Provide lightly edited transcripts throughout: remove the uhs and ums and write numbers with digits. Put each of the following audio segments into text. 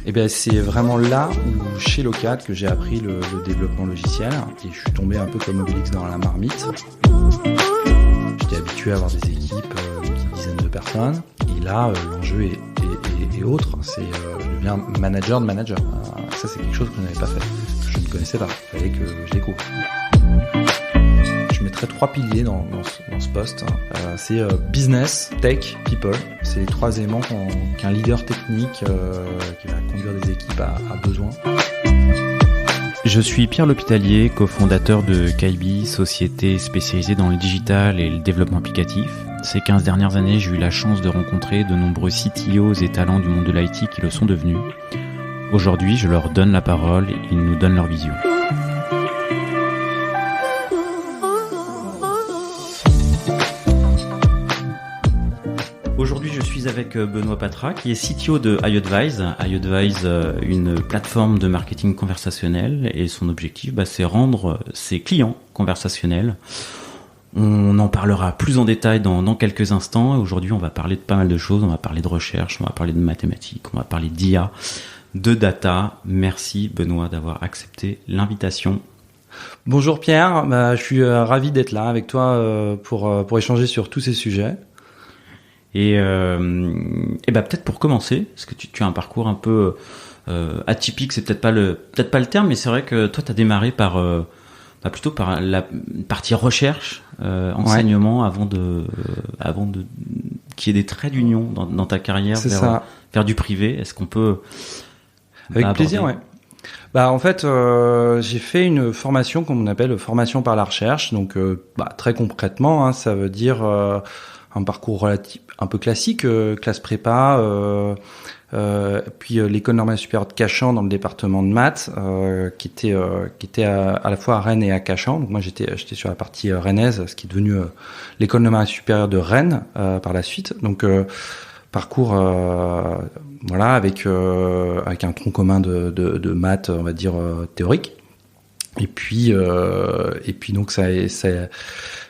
Et bien c'est vraiment là où, chez Locad, que j'ai appris le développement logiciel et je suis tombé un peu comme Obélix dans la marmite. J'étais habitué à avoir des équipes, une petite dizaine de personnes, et là l'enjeu est autre, c'est de devenir manager de manager. Ça c'est quelque chose que je n'avais pas fait, que je ne connaissais pas, il fallait que je découvre. Je mettrais 3 piliers dans ce poste. C'est business, tech, people. C'est les 3 éléments qu'un leader technique qui va conduire des équipes a besoin. Je suis Pierre L'Hôpitalier, cofondateur de Kaibi, société spécialisée dans le digital et le développement applicatif. Ces 15 dernières années, j'ai eu la chance de rencontrer de nombreux CTOs et talents du monde de l'IT qui le sont devenus. Aujourd'hui, je leur donne la parole et ils nous donnent leur vision. Aujourd'hui, je suis avec Benoît Patra, qui est CTO de iAdvise. iAdvise, une plateforme de marketing conversationnel, et son objectif, c'est rendre ses clients conversationnels. On en parlera plus en détail dans quelques instants. Aujourd'hui, on va parler de pas mal de choses. On va parler de recherche, on va parler de mathématiques, on va parler d'IA, de data. Merci Benoît d'avoir accepté l'invitation. Bonjour Pierre, je suis ravi d'être là avec toi pour échanger sur tous ces sujets. Et peut-être pour commencer, parce que tu as un parcours un peu atypique, c'est peut-être pas le terme, mais c'est vrai que toi tu as démarré plutôt par la partie recherche, enseignement, avant de qu'il y ait des traits d'union dans ta carrière vers du privé. Est-ce qu'on peut avec plaisir, ouais. En fait, j'ai fait une formation qu'on appelle formation par la recherche. Donc, très concrètement, ça veut dire un parcours relatif, un peu classique, classe prépa, puis l'école normale supérieure de Cachan dans le département de maths, qui était à la fois à Rennes et à Cachan. Donc moi j'étais sur la partie rennaise, ce qui est devenu l'école normale supérieure de Rennes par la suite. Donc parcours avec un tronc commun de maths, on va dire théorique. Et puis donc ça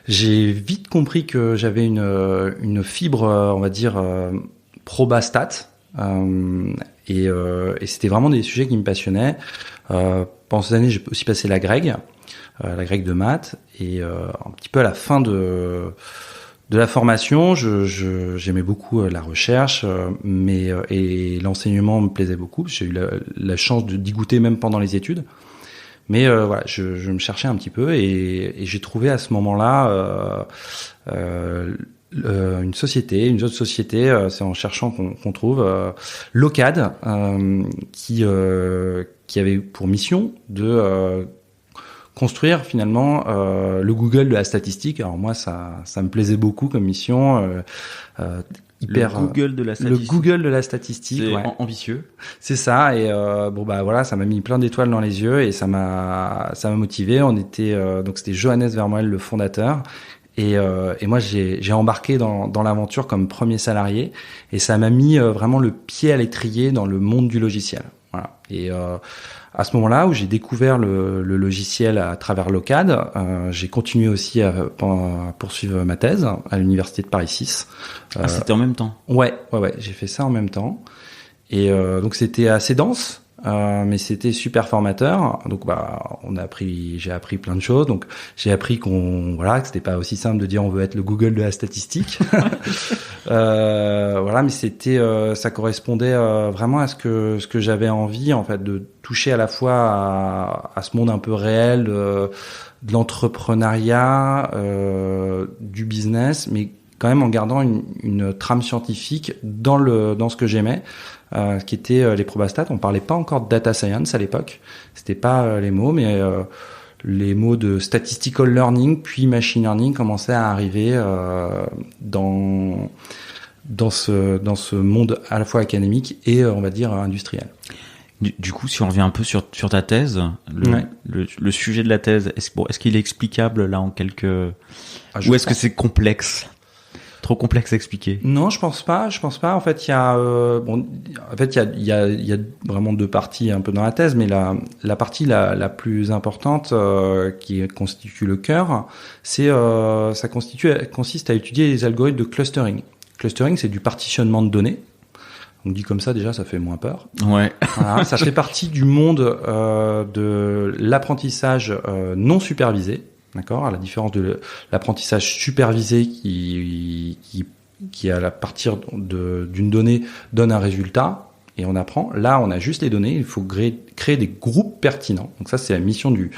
j'ai vite compris que j'avais une fibre, on va dire pro-bastat, et c'était vraiment des sujets qui me passionnaient. Pendant ces années, j'ai aussi passé la grecque de maths, et un petit peu à la fin de la formation, j'aimais beaucoup la recherche, et l'enseignement me plaisait beaucoup. J'ai eu la chance d'y goûter même pendant les études. Mais je me cherchais un petit peu et j'ai trouvé à ce moment-là une autre société, c'est en cherchant qu'on trouve Locad, qui avait pour mission de construire finalement le Google de la statistique. Alors moi ça me plaisait beaucoup comme mission. Le Google de la statistique. C'est ambitieux. C'est ça, et ça m'a mis plein d'étoiles dans les yeux et ça m'a motivé. On était donc c'était Johannes Vermoel, le fondateur, et moi j'ai embarqué dans l'aventure comme premier salarié, et ça m'a mis vraiment le pied à l'étrier dans le monde du logiciel. Voilà. Et à ce moment-là où j'ai découvert le logiciel à travers Locad, j'ai continué aussi à poursuivre ma thèse à l'université de Paris 6. C'était en même temps. Ouais, j'ai fait ça en même temps. Et donc c'était assez dense, mais c'était super formateur. Donc j'ai appris plein de choses. Donc j'ai appris que c'était pas aussi simple de dire on veut être le Google de la statistique. Mais c'était ça correspondait vraiment à ce que j'avais envie, en fait, de toucher à la fois à ce monde un peu réel de l'entrepreneuriat, du business, mais quand même en gardant une trame scientifique dans ce que j'aimais, qui était les probastats. On parlait pas encore de data science à l'époque, c'était pas les mots, mais les mots de statistical learning puis machine learning commençaient à arriver dans ce monde à la fois académique et on va dire industriel. Du coup, si on revient un peu sur ta thèse, le sujet de la thèse, est-ce qu'il est explicable là en quelques... ou est-ce que c'est complexe? trop complexe à expliquer. Non, je pense pas. En fait, il y a il y a vraiment deux parties un peu dans la thèse, mais la partie la plus importante qui constitue le cœur, ça consiste à étudier les algorithmes de clustering. Clustering, c'est du partitionnement de données. On dit comme ça, déjà, ça fait moins peur. Ouais. Voilà, ça fait partie du monde de l'apprentissage non supervisé. D'accord, à la différence de l'apprentissage supervisé qui à partir d'une donnée donne un résultat et on apprend. Là, on a juste les données. Il faut créer des groupes pertinents. Donc ça, c'est la mission du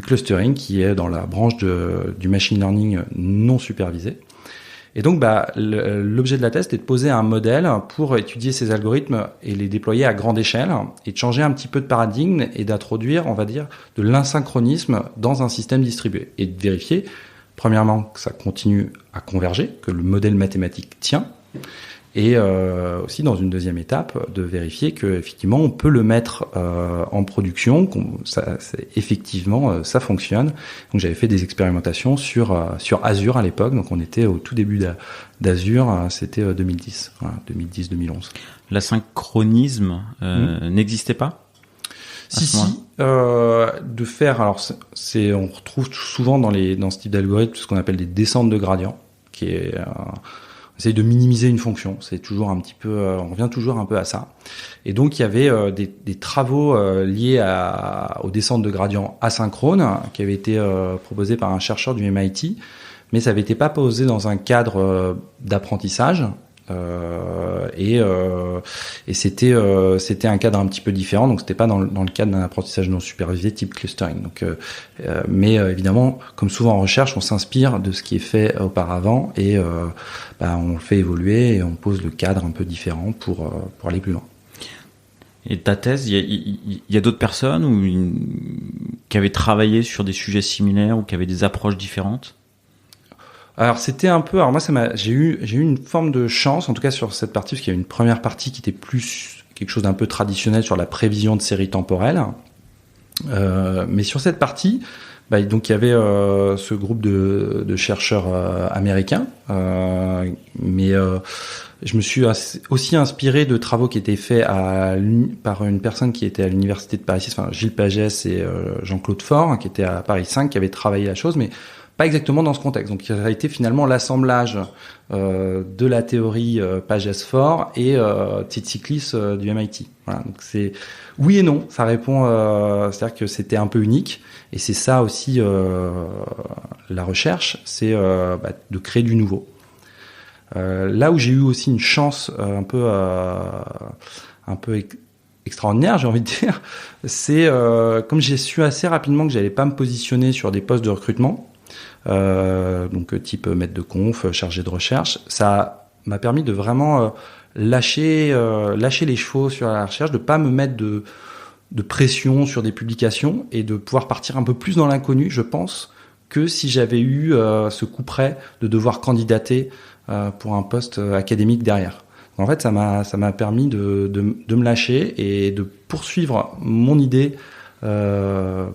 clustering qui est dans la branche du machine learning non supervisé. Et donc, l'objet de la thèse est de poser un modèle pour étudier ces algorithmes et les déployer à grande échelle et de changer un petit peu de paradigme et d'introduire, on va dire, de l'asynchronisme dans un système distribué et de vérifier, premièrement, que ça continue à converger, que le modèle mathématique tient, et aussi dans une deuxième étape de vérifier que effectivement on peut le mettre en production, effectivement ça fonctionne. Donc j'avais fait des expérimentations sur Azure à l'époque, donc on était au tout début d'Azure, c'était 2010, voilà, 2010-2011. L'asynchronisme n'existait pas? De faire, alors on retrouve souvent dans ce type d'algorithme ce qu'on appelle des descentes de gradient, qui est essaye de minimiser une fonction, c'est toujours un petit peu, on revient toujours un peu à ça. Et donc il y avait des travaux liés aux descentes de gradient asynchrones qui avaient été proposés par un chercheur du MIT, mais ça avait été pas posé dans un cadre d'apprentissage. Et c'était un cadre un petit peu différent, donc c'était pas dans le cadre d'un apprentissage non supervisé type clustering. Donc mais évidemment, comme souvent en recherche, on s'inspire de ce qui est fait auparavant et on le fait évoluer et on pose le cadre un peu différent pour aller plus loin. Et ta thèse, il y a d'autres personnes qui avaient travaillé sur des sujets similaires ou qui avaient des approches différentes? Alors c'était un peu, alors moi j'ai eu une forme de chance, en tout cas sur cette partie, parce qu'il y a une première partie qui était plus quelque chose d'un peu traditionnel sur la prévision de séries temporelles, mais sur cette partie, donc il y avait ce groupe de chercheurs américains, mais je me suis aussi inspiré de travaux qui étaient faits par une personne qui était à l'université de Paris 6, enfin Gilles Pagès et Jean-Claude Faure, qui était à Paris 5, qui avaient travaillé la chose, mais pas exactement dans ce contexte. Donc, ça a été finalement l'assemblage de la théorie Pagès-Faure et Tsitsiklis du MIT. Voilà. Donc, c'est oui et non. Ça répond, c'est-à-dire que c'était un peu unique. Et c'est ça aussi la recherche, c'est de créer du nouveau. Là où j'ai eu aussi une chance un peu extraordinaire, j'ai envie de dire, c'est comme j'ai su assez rapidement que j'allais pas me positionner sur des postes de recrutement. Donc type maître de conf, chargé de recherche, ça m'a permis de vraiment lâcher les chevaux sur la recherche, de pas me mettre de pression sur des publications et de pouvoir partir un peu plus dans l'inconnu, je pense, que si j'avais eu ce coup près de devoir candidater pour un poste académique derrière. En fait, ça m'a permis de me lâcher et de poursuivre mon idée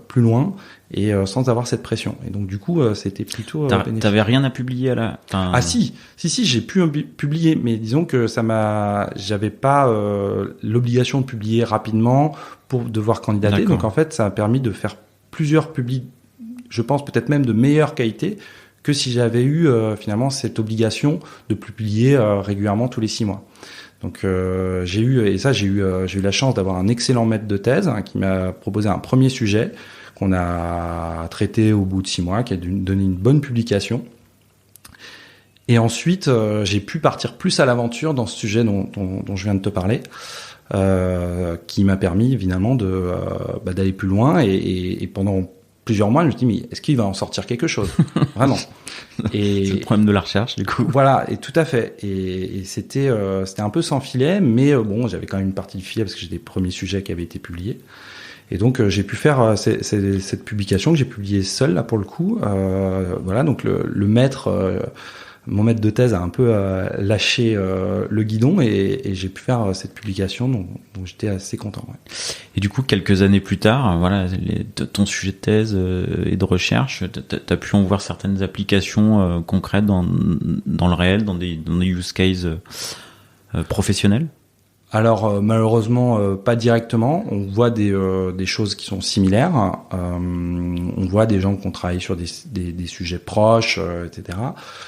plus loin et sans avoir cette pression. Et donc du coup, c'était plutôt bénéfique. T'avais rien à publier à la... Ah si, j'ai pu publier, mais disons que j'avais pas l'obligation de publier rapidement pour devoir candidater. D'accord. Donc en fait, ça a permis de faire plusieurs publis, je pense peut-être même de meilleure qualité que si j'avais eu finalement cette obligation de publier régulièrement tous les 6 mois. Donc j'ai eu la chance d'avoir un excellent maître de thèse qui m'a proposé un premier sujet qu'on a traité au bout de 6 mois, qui a donné une bonne publication. Et ensuite, j'ai pu partir plus à l'aventure dans ce sujet dont je viens de te parler, qui m'a permis évidemment d'aller plus loin. Et pendant plusieurs mois, je me suis dit, mais est-ce qu'il va en sortir quelque chose? Vraiment. Et c'est le problème de la recherche, du coup. Voilà, et tout à fait. Et c'était un peu sans filet, mais bon, j'avais quand même une partie du filet parce que j'ai des premiers sujets qui avaient été publiés. Et donc j'ai pu faire cette publication que j'ai publiée seule là pour le coup. Voilà, donc le maître mon maître de thèse a un peu lâché le guidon et j'ai pu faire cette publication dont j'étais assez content. Ouais. Et du coup, quelques années plus tard, voilà, ton sujet de thèse et de recherche, t'as pu en voir certaines applications concrètes dans le réel, dans des use cases professionnels? Alors malheureusement pas directement. On voit des choses qui sont similaires. On voit des gens qui ont travaillé sur des sujets proches, etc.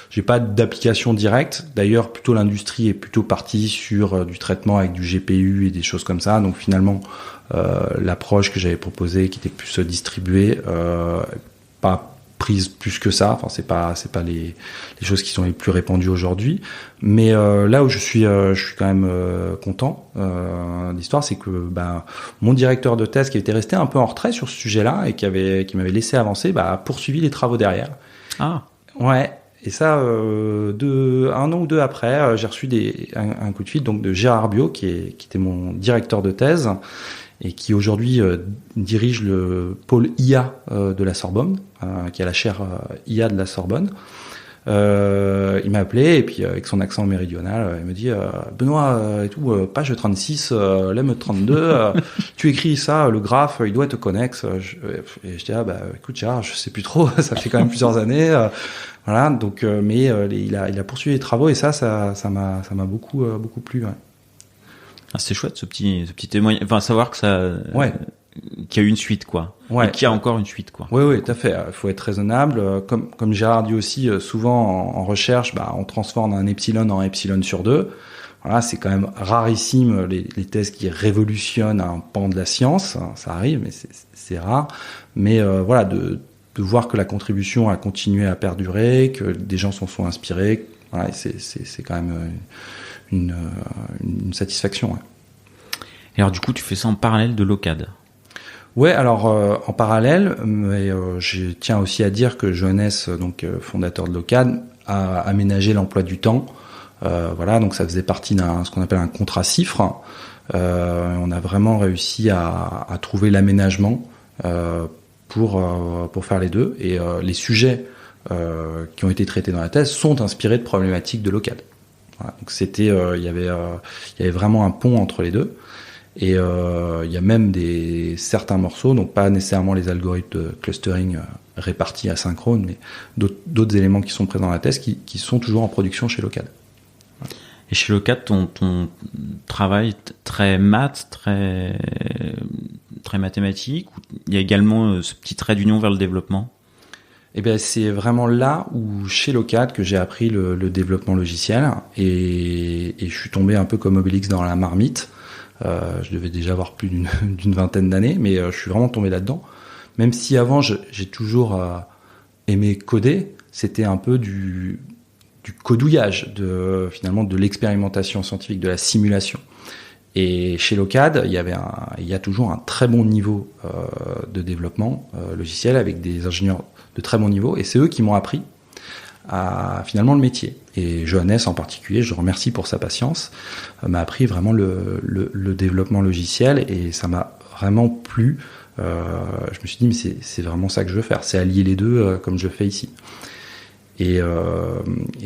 J'ai pas d'application directe. D'ailleurs, plutôt l'industrie est plutôt partie sur du traitement avec du GPU et des choses comme ça. Donc finalement, l'approche que j'avais proposée, qui était plus distribuée, pas prise plus que ça. Enfin, c'est pas les choses qui sont les plus répandues aujourd'hui. Mais là où je suis quand même content d'histoire, c'est que mon directeur de thèse, qui était resté un peu en retrait sur ce sujet-là et qui m'avait laissé avancer, a poursuivi les travaux derrière. Ah. Ouais. Et ça, un an ou deux après, j'ai reçu un coup de fil donc de Gérard Biot, qui était mon directeur de thèse, et qui aujourd'hui dirige le pôle IA de la Sorbonne, qui a la chaire IA de la Sorbonne. Il m'a appelé et puis avec son accent méridional, il me dit Benoît et tout, page 36, lemme 32, tu écris ça, le graphe, il doit être connexe. Et je dis écoute Gérard, je sais plus trop, ça fait quand même plusieurs années. Voilà, donc mais il a poursuivi les travaux et ça m'a beaucoup plu. Ouais. Ah, c'est chouette ce petit témoignage. Enfin, savoir que ça, qu'il y a eu une suite, quoi. Ouais. Et qu'il y a encore une suite, quoi. Oui, tout à fait. Il faut être raisonnable. Comme Gérard dit aussi, souvent en recherche, on transforme un epsilon en epsilon sur 2. Voilà, c'est quand même rarissime les thèses qui révolutionnent un pan de la science. Ça arrive, mais c'est rare. Mais voilà, de voir que la contribution a continué à perdurer, que des gens s'en sont inspirés, voilà, c'est quand même une satisfaction. Ouais. Et alors du coup, tu fais ça en parallèle de Locad? Ouais, alors en parallèle, mais je tiens aussi à dire que Johannes, donc fondateur de Locad, a aménagé l'emploi du temps. Voilà, donc ça faisait partie ce qu'on appelle un contrat CIFRE. On a vraiment réussi à trouver l'aménagement pour faire les deux. Et les sujets qui ont été traités dans la thèse sont inspirés de problématiques de Locad. Voilà, donc c'était, il y avait vraiment un pont entre les deux. Et il y a même certains morceaux, donc pas nécessairement les algorithmes de clustering répartis asynchrone, mais d'autres éléments qui sont présents dans la thèse qui sont toujours en production chez Locad. Ouais. Et chez Locad, ton travail très maths, très mathématique, il y a également ce petit trait d'union vers le développement? Eh bien, c'est vraiment là où, chez Locad, que j'ai appris le développement logiciel et je suis tombé un peu comme Obélix dans la marmite. Je devais déjà avoir plus d'une vingtaine d'années, mais je suis vraiment tombé là-dedans. Même si avant, j'ai toujours aimé coder, c'était un peu du codouillage, finalement de l'expérimentation scientifique, de la simulation. Et chez Locad, il y a toujours un très bon niveau de développement logiciel avec des ingénieurs de très bon niveau, et c'est eux qui m'ont appris à finalement le métier. Et Johannes en particulier, je le remercie pour sa patience, m'a appris vraiment le développement logiciel, et ça m'a vraiment plu. Je me suis dit, mais c'est vraiment ça que je veux faire, c'est allier les deux comme je fais ici. Et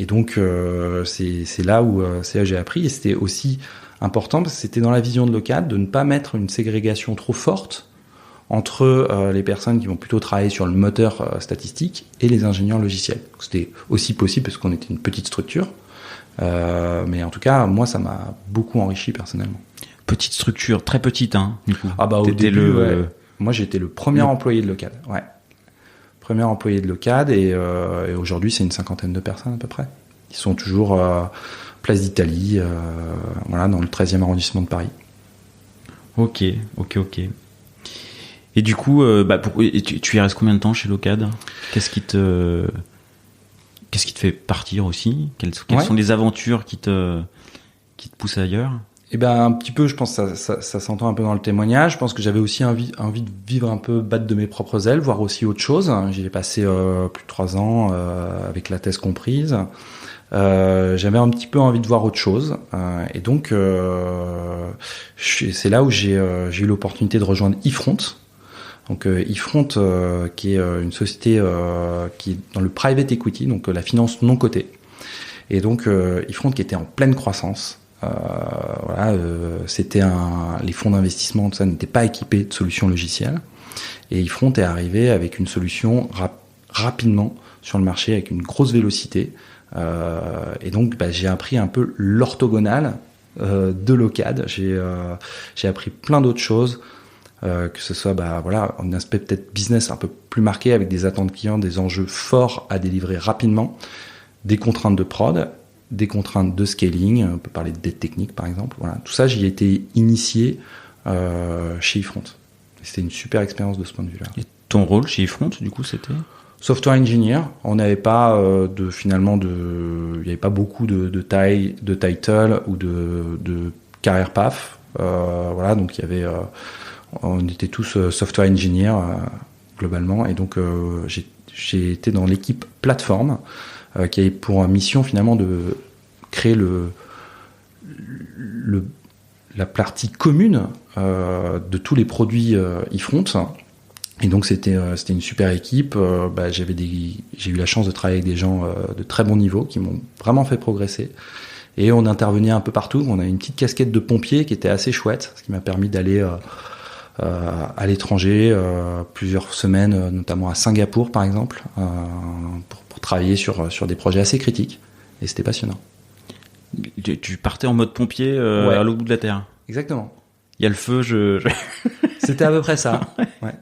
donc c'est là où j'ai appris, et c'était aussi important parce que c'était dans la vision de Locad de ne pas mettre une ségrégation trop forte entre les personnes qui vont plutôt travailler sur le moteur statistique et les ingénieurs logiciels. Donc, c'était aussi possible parce qu'on était une petite structure, mais en tout cas, moi, ça m'a beaucoup enrichi personnellement. Petite structure, très petite, hein, du coup. Ah au début, moi, j'étais le premier employé de Locad. Ouais. Premier employé de Locad, et aujourd'hui, c'est une 50aine de personnes à peu près. Ils sont toujours place d'Italie, voilà, dans le 13e arrondissement de Paris. Ok. Et du coup, tu y restes combien de temps chez Locad? Qu'est-ce qui te fait partir aussi? Quelles sont les aventures qui te poussent ailleurs? Eh ben, un petit peu, je pense que ça s'entend un peu dans le témoignage. Je pense que j'avais aussi envie de vivre un peu, battre de mes propres ailes, voir aussi autre chose. J'y ai passé plus de 3 ans avec la thèse comprise. J'avais un petit peu envie de voir autre chose, et donc c'est là où j'ai eu l'opportunité de rejoindre eFront. Donc eFront, qui est une société qui est dans le private equity, donc la finance non cotée. Et donc eFront qui était en pleine croissance. C'était les fonds d'investissement, tout ça n'était pas équipés de solutions logicielles. Et eFront est arrivé avec une solution rapidement sur le marché avec une grosse vélocité. Et donc j'ai appris un peu l'orthogonale de l'OCAD. J'ai appris plein d'autres choses. Que ce soit un aspect peut-être business un peu plus marqué avec des attentes clients, des enjeux forts à délivrer rapidement, des contraintes de prod, des contraintes de scaling, on peut parler de dette technique par exemple. Voilà, tout ça j'y ai été initié chez eFront. C'était une super expérience de ce point de vue-là. Et ton rôle chez eFront du coup c'était software engineer. On n'avait pas il n'y avait pas beaucoup de title ou de career path. Donc il y avait on était tous software engineer globalement, et donc j'ai été dans l'équipe plateforme qui avait pour mission finalement de créer la partie commune de tous les produits eFront. Et donc c'était une super équipe. J'ai eu la chance de travailler avec des gens de très bon niveau qui m'ont vraiment fait progresser. Et on intervenait un peu partout. On avait une petite casquette de pompier qui était assez chouette, ce qui m'a permis d'aller à l'étranger plusieurs semaines, notamment à Singapour par exemple, pour travailler sur des projets assez critiques. Et c'était passionnant. Tu partais en mode pompier à l'autre bout de la terre. Exactement. Il y a le feu, C'était à peu près ça. Ouais.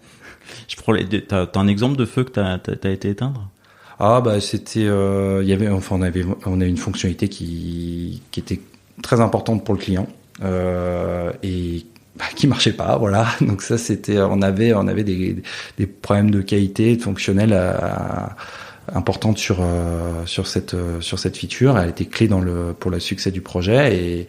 T'as un exemple de feu que t'as été éteindre? C'était on avait une fonctionnalité qui était très importante pour le client et qui marchait pas, voilà. Donc ça c'était on avait des problèmes de qualité, de fonctionnel importantes sur cette feature. Elle était clé pour le succès du projet,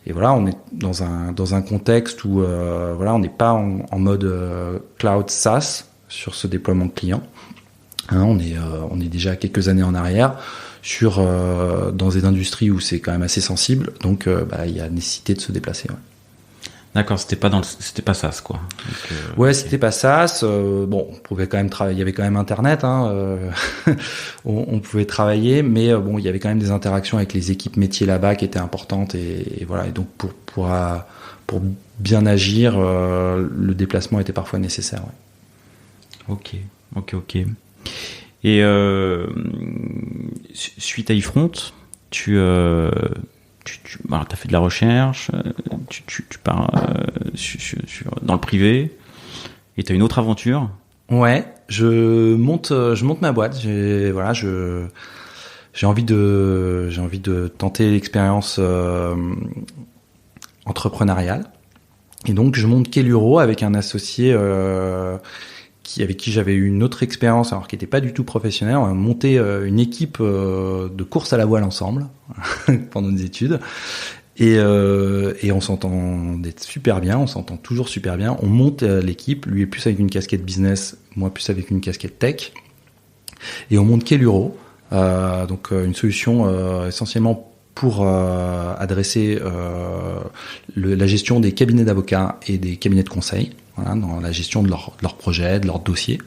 et voilà, on est dans un contexte où on n'est pas en mode cloud SaaS sur ce déploiement client. On est déjà quelques années en arrière dans des industries où c'est quand même assez sensible, donc il y a nécessité de se déplacer. Ouais. D'accord, c'était pas SaaS quoi. Donc, c'était pas SaaS. On pouvait quand même travailler. Il y avait quand même Internet. On pouvait travailler, mais il y avait quand même des interactions avec les équipes métiers là-bas qui étaient importantes, et voilà. Et donc pour bien agir, le déplacement était parfois nécessaire. Ouais. Ok. Et suite à eFront, tu as fait de la recherche, tu pars dans le privé, et tu as une autre aventure. Ouais, je monte ma boîte. J'ai envie de tenter l'expérience entrepreneuriale, et donc je monte Kelluro avec un associé avec qui j'avais eu une autre expérience, alors qui n'était pas du tout professionnelle. On a monté une équipe de course à la voile ensemble pendant des études, et on s'entendait super bien, on s'entend toujours super bien. On monte l'équipe, lui est plus avec une casquette business, moi plus avec une casquette tech, et on monte Kelluro, donc une solution essentiellement pour adresser la gestion des cabinets d'avocats et des cabinets de conseil. Voilà, dans la gestion de leurs projets, de leurs dossiers.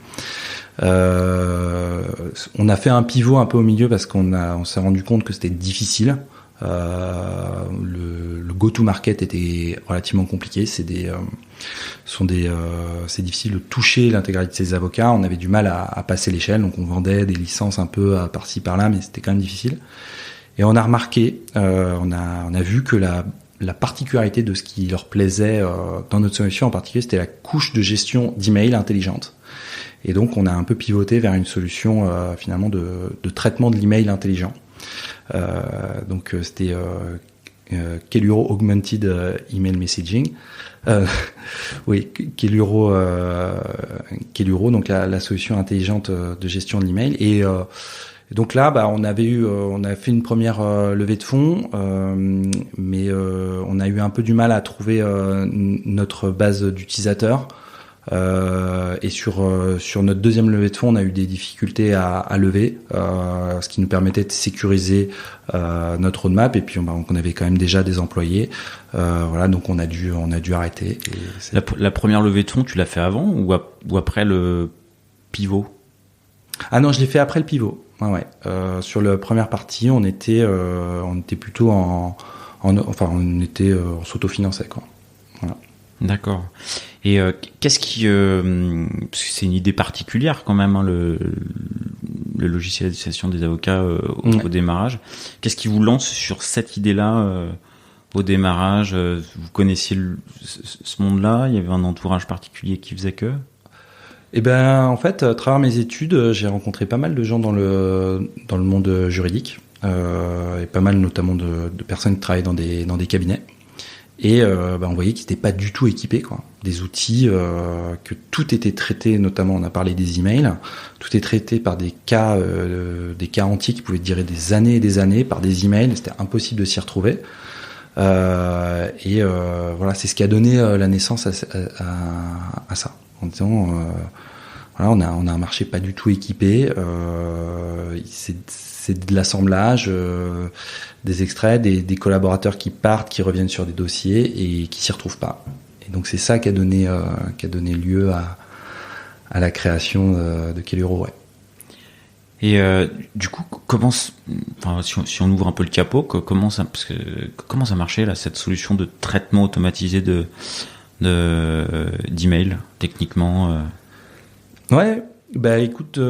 On a fait un pivot un peu au milieu parce on s'est rendu compte que c'était difficile. Le go-to-market était relativement compliqué. C'est difficile de toucher l'intégralité de ces avocats. On avait du mal à passer l'échelle, donc on vendait des licences un peu par-ci par-là, mais c'était quand même difficile. Et on a remarqué, on a vu que la particularité de ce qui leur plaisait dans notre solution en particulier, c'était la couche de gestion d'email intelligente. Et donc, on a un peu pivoté vers une solution finalement de traitement de l'email intelligent. Donc, c'était Kelluro Augmented Email Messaging. Kelluro, donc la solution intelligente de gestion de l'email. Et donc là, on a fait une première levée de fonds, mais on a eu un peu du mal à trouver notre base d'utilisateurs. Et sur notre deuxième levée de fonds, on a eu des difficultés à lever, ce qui nous permettait de sécuriser notre roadmap. Et puis on avait quand même déjà des employés, donc on a dû arrêter. Et la première levée de fonds, tu l'as fait avant ou après le pivot? Ah non, je l'ai fait après le pivot. Ouais. Sur la première partie, on était plutôt on s'autofinançait, quoi. Voilà. D'accord. Et qu'est-ce qui, parce que c'est une idée particulière quand même, hein, le logicialisation des avocats au démarrage. Qu'est-ce qui vous lance sur cette idée-là au démarrage? Vous connaissiez ce monde-là? Il y avait un entourage particulier qui faisait que? Eh ben, en fait, à travers mes études, j'ai rencontré pas mal de gens dans le monde juridique, et pas mal notamment de personnes qui travaillent dans des cabinets. Et on voyait qu'ils n'étaient pas du tout équipés, quoi. Des outils, que tout était traité, notamment on a parlé des emails, tout est traité par des cas entiers qui pouvaient durer des années et des années par des emails. C'était impossible de s'y retrouver. Voilà, c'est ce qui a donné la naissance à ça. En disant, voilà, on a un marché pas du tout équipé. C'est de l'assemblage, des extraits, des collaborateurs qui partent, qui reviennent sur des dossiers et qui s'y retrouvent pas. Et donc c'est ça qui a donné lieu à la création de Queluro, ouais. Et du coup, si on ouvre un peu le capot, comment ça marchait là, cette solution de traitement automatisé d'email techniquement? Ouais, écoute.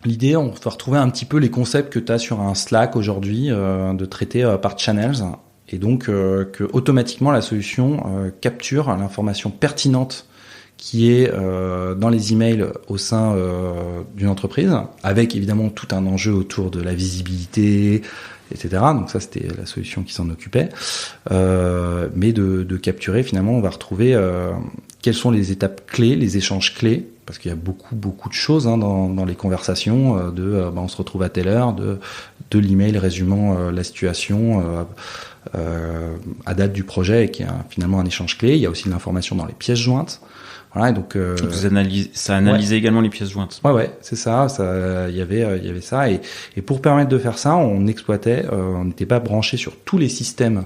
L'idée, on va retrouver un petit peu les concepts que tu as sur un Slack aujourd'hui, de traiter par channels, et donc que automatiquement la solution capture l'information pertinente qui est dans les emails au sein d'une entreprise, avec évidemment tout un enjeu autour de la visibilité, etc. Donc ça, c'était la solution qui s'en occupait. Mais de capturer, finalement, on va retrouver quelles sont les étapes clés, les échanges clés, parce qu'il y a beaucoup de choses dans les conversations, on se retrouve à telle heure, de l'email résumant la situation à date du projet, et qui est finalement un échange clé. Il y a aussi de l'information dans les pièces jointes. Voilà, et donc ça analysait également les pièces jointes. Ouais, c'est ça. Il y avait ça, et pour permettre de faire ça, on exploitait, on n'était pas branché sur tous les systèmes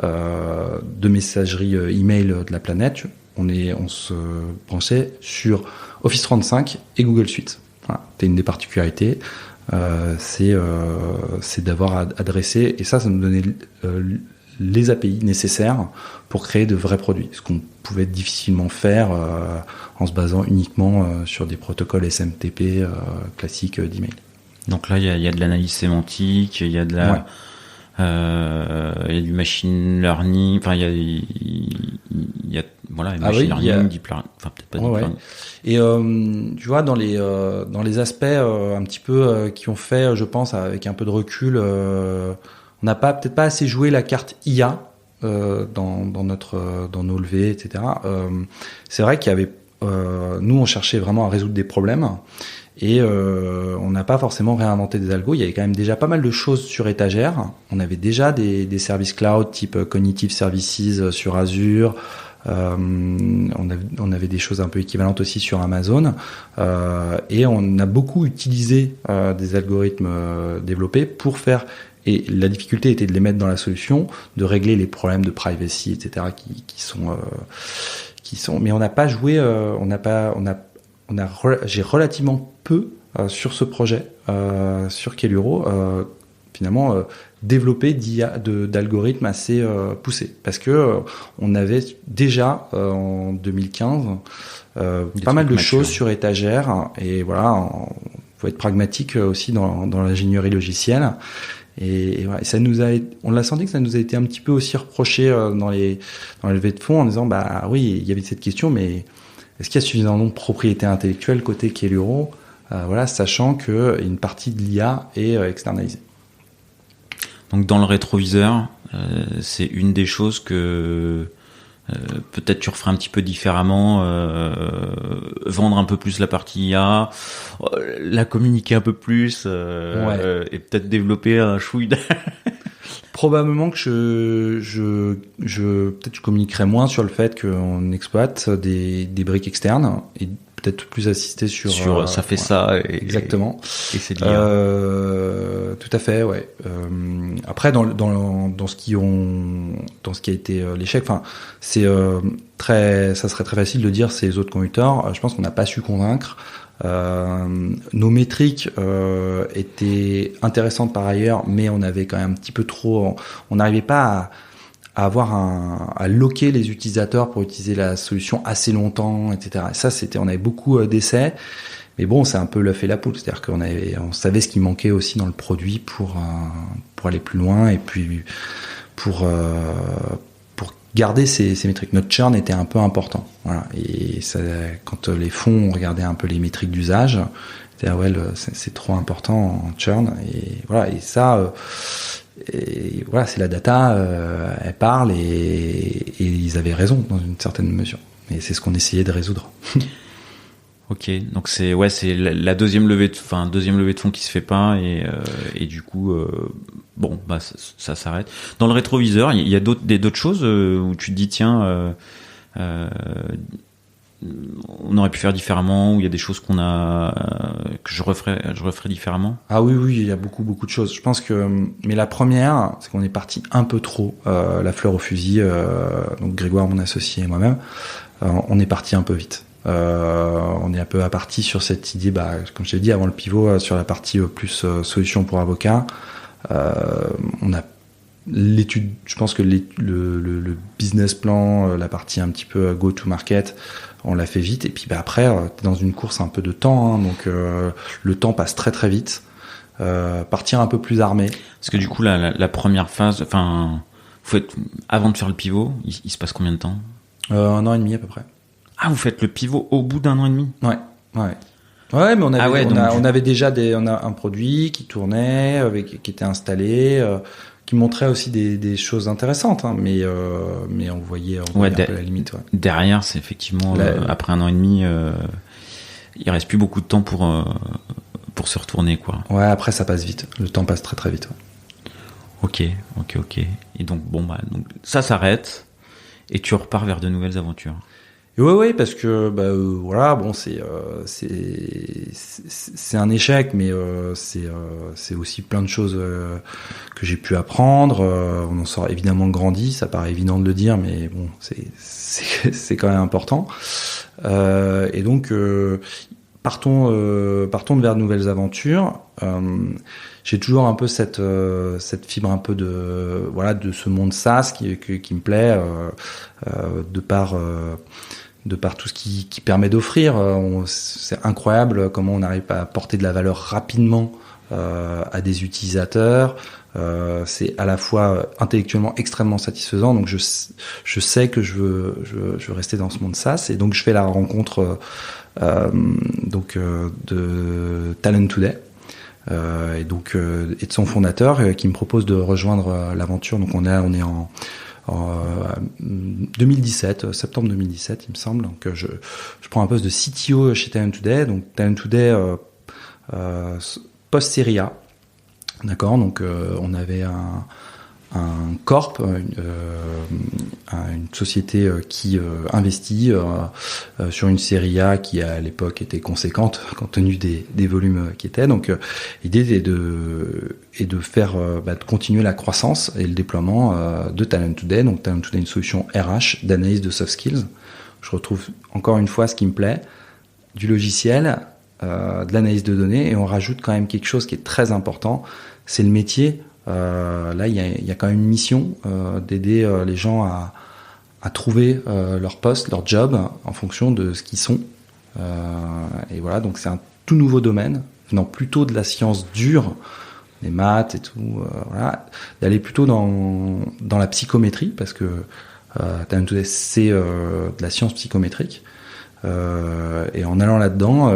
de messagerie email de la planète. On se branchait sur Office 365 et Google Suite. Voilà, c'était une des particularités. C'est d'avoir adressé, et ça nous donnait les API nécessaires pour créer de vrais produits, ce qu'on pouvait difficilement faire en se basant uniquement sur des protocoles SMTP classiques d'email. Donc là, il y a de l'analyse sémantique, il y a de la, il y a du machine learning, enfin il y a voilà, machine learning, deep learning, enfin peut-être pas deep learning. Et tu vois, dans les aspects un petit peu qui ont fait, je pense, avec un peu de recul, on n'a peut-être pas assez joué la carte IA dans nos levées, etc. C'est vrai qu'il y avait, nous on cherchait vraiment à résoudre des problèmes, et on n'a pas forcément réinventé des algos. Il y avait quand même déjà pas mal de choses sur étagère. On avait déjà des services cloud type Cognitive Services sur Azure. On avait des choses un peu équivalentes aussi sur Amazon, et on a beaucoup utilisé des algorithmes développés pour faire. Et la difficulté était de les mettre dans la solution, de régler les problèmes de privacy, etc. qui sont. Mais on n'a pas joué. J'ai relativement peu sur ce projet, sur Queluro, finalement développé d'algorithmes assez poussés, parce que on avait déjà en 2015 pas mal de choses sur étagère, et voilà, faut être pragmatique aussi dans l'ingénierie logicielle. Et voilà, on l'a senti que ça nous a été un petit peu aussi reproché dans les levées de fonds, en disant oui, il y avait cette question, mais est-ce qu'il y a suffisamment de propriété intellectuelle côté Queluro, voilà, sachant que une partie de l'IA est externalisée. Donc dans le rétroviseur, c'est une des choses que peut-être tu referais un petit peu différemment, vendre un peu plus la partie IA, la communiquer un peu plus, et peut-être développer un chouille. Probablement que je communiquerai moins sur le fait qu'on exploite des briques externes, et peut-être plus assister sur ça fait ça, exactement, et c'est de l'IA. Tout à fait, ouais. Après, dans ce qui a été l'échec, enfin, ça serait très facile de dire c'est les autres conducteurs. Je pense qu'on n'a pas su convaincre Nos métriques étaient intéressantes par ailleurs, mais on avait quand même un petit peu trop. On n'arrivait pas à avoir à loquer les utilisateurs pour utiliser la solution assez longtemps, etc. Et ça, on avait beaucoup d'essais. Mais bon, c'est un peu l'œuf et la poule, c'est-à-dire on savait ce qui manquait aussi dans le produit pour aller plus loin et puis pour garder ces métriques. Notre churn était un peu important, voilà. Et ça, quand les fonds ont regardé un peu les métriques d'usage, c'est trop important en churn. Et voilà, et ça, voilà, c'est la data, elle parle et ils avaient raison dans une certaine mesure. Et c'est ce qu'on essayait de résoudre. Ok, donc c'est la deuxième levée de fonds qui se fait pas et du coup ça s'arrête. Dans le rétroviseur, il y a d'autres choses où tu te dis tiens on aurait pu faire différemment, ou il y a des choses que je referais différemment. Ah oui, il y a beaucoup de choses. Je pense mais la première, c'est qu'on est parti un peu trop la fleur au fusil. Donc Grégoire, mon associé et moi-même, on est parti un peu vite. On est un peu parti sur cette idée, comme je t'ai dit avant le pivot, sur la partie plus solution pour avocats. On a l'étude, je pense que le business plan, la partie un petit peu go to market, on l'a fait vite. Et puis après, t'es dans une course un peu de temps, hein, donc le temps passe très très vite. Partir un peu plus armé. Parce que du coup, la première phase, avant de faire le pivot, il se passe combien de temps? 1 an et demi à peu près. Ah, vous faites le pivot au bout d'1 an et demi? Ouais, mais on avait déjà un produit qui tournait, qui était installé, qui montrait aussi des choses intéressantes, hein, mais on voyait un peu la limite. Ouais. Derrière, c'est effectivement après 1 an et demi, il reste plus beaucoup de temps pour se retourner, quoi. Ouais, après ça passe vite. Le temps passe très très vite. Ouais. Ok. Et donc donc ça s'arrête et tu repars vers de nouvelles aventures. Oui, parce que voilà, bon, c'est un échec, mais c'est aussi plein de choses que j'ai pu apprendre. On en sort évidemment grandi, ça paraît évident de le dire, mais bon, c'est quand même important. Et donc partons vers de nouvelles aventures. J'ai toujours un peu cette fibre un peu de ce monde SaaS qui me plaît, de par tout ce qui permet d'offrir. C'est incroyable comment on arrive à apporter de la valeur rapidement à des utilisateurs. C'est à la fois intellectuellement extrêmement satisfaisant, donc je sais que je veux rester dans ce monde SaaS, et donc je fais la rencontre de Talent Today, et de son fondateur qui me propose de rejoindre l'aventure. Donc on est en 2017, septembre 2017, il me semble. Donc je prends un poste de CTO chez Talent Today. Donc Talent Today post-série A, d'accord. Donc on avait un corp, une société qui investit sur une série A qui à l'époque était conséquente compte tenu des volumes qui étaient. Donc l'idée est de faire de continuer la croissance et le déploiement de Talent Today. Donc Talent Today, une solution RH d'analyse de soft skills. Je retrouve encore une fois ce qui me plaît, du logiciel, de l'analyse de données, et on rajoute quand même quelque chose qui est très important, c'est le métier. Là, il y a quand même une mission d'aider les gens à trouver leur poste, leur job, en fonction de ce qu'ils sont. Et voilà, donc c'est un tout nouveau domaine, venant plutôt de la science dure, les maths et tout, voilà, d'aller plutôt dans la psychométrie, parce que Talent Today, c'est de la science psychométrique. Et en allant là-dedans,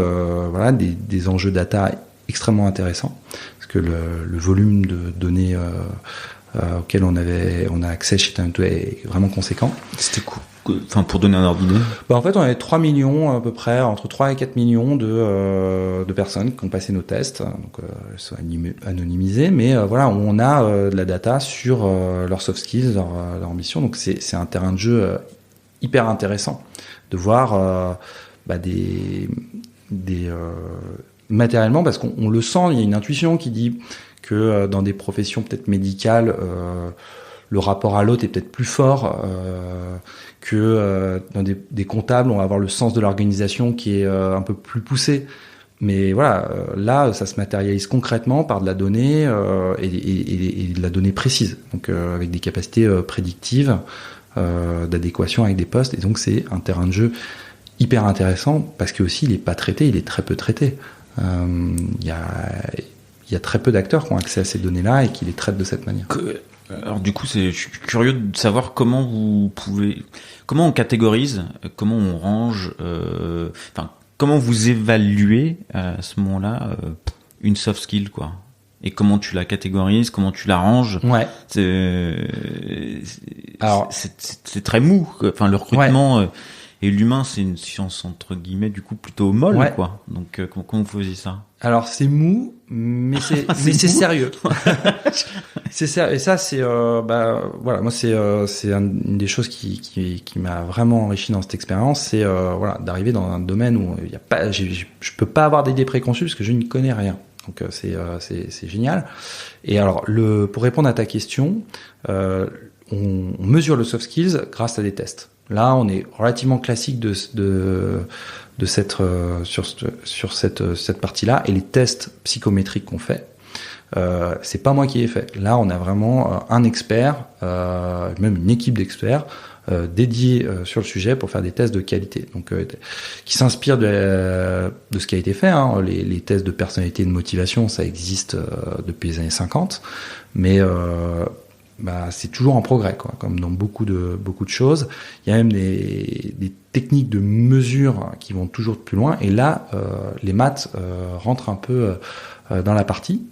voilà, des enjeux data extrêmement intéressants, parce que le volume de données auquel on a accès chez Talent Today est vraiment conséquent. C'était cool. Enfin, pour donner un ordre d'idée. En fait, on avait 3 millions à peu près, entre 3 et 4 millions de personnes qui ont passé nos tests, donc elles sont anonymisées, mais voilà, on a de la data sur leurs soft skills, leur ambition. Donc c'est un terrain de jeu hyper intéressant de voir matériellement, parce qu'on le sent, il y a une intuition qui dit que dans des professions peut-être médicales, le rapport à l'autre est peut-être plus fort, que dans des comptables, on va avoir le sens de l'organisation qui est un peu plus poussé. Mais voilà, là, ça se matérialise concrètement par de la donnée et de la donnée précise, donc avec des capacités prédictives, d'adéquation avec des postes. Et donc, c'est un terrain de jeu hyper intéressant parce que aussi, il est pas traité, il est très peu traité. Il y a très peu d'acteurs qui ont accès à ces données-là et qui les traitent de cette manière. Alors du coup, je suis curieux de savoir comment on catégorise, comment on range, comment vous évaluez à ce moment-là une soft skill, quoi. Et comment tu la catégorises, comment tu la ranges. Ouais. C'est très mou. Enfin, le recrutement et l'humain, c'est une science entre guillemets du coup plutôt molle, quoi. Donc comment vous faisiez ça? Alors c'est mou, mais c'est sérieux. C'est sérieux. Et ça, c'est voilà, moi c'est une des choses qui m'a vraiment enrichi dans cette expérience, c'est d'arriver dans un domaine où il y a pas, je peux pas avoir d'idées préconçues parce que je n'y connais rien. Donc c'est génial. Et alors pour répondre à ta question, on mesure le soft skills grâce à des tests. Là, on est relativement classique sur cette partie-là, et les tests psychométriques qu'on fait, c'est pas moi qui ai fait. Là, on a vraiment un expert, même une équipe d'experts dédiés sur le sujet pour faire des tests de qualité, donc qui s'inspirent de ce qui a été fait. Hein. Les tests de personnalité et de motivation, ça existe depuis les années 50, mais c'est toujours en progrès, quoi, comme dans beaucoup de choses. Il y a même des techniques de mesure qui vont toujours plus loin. Et là, les maths rentrent un peu dans la partie.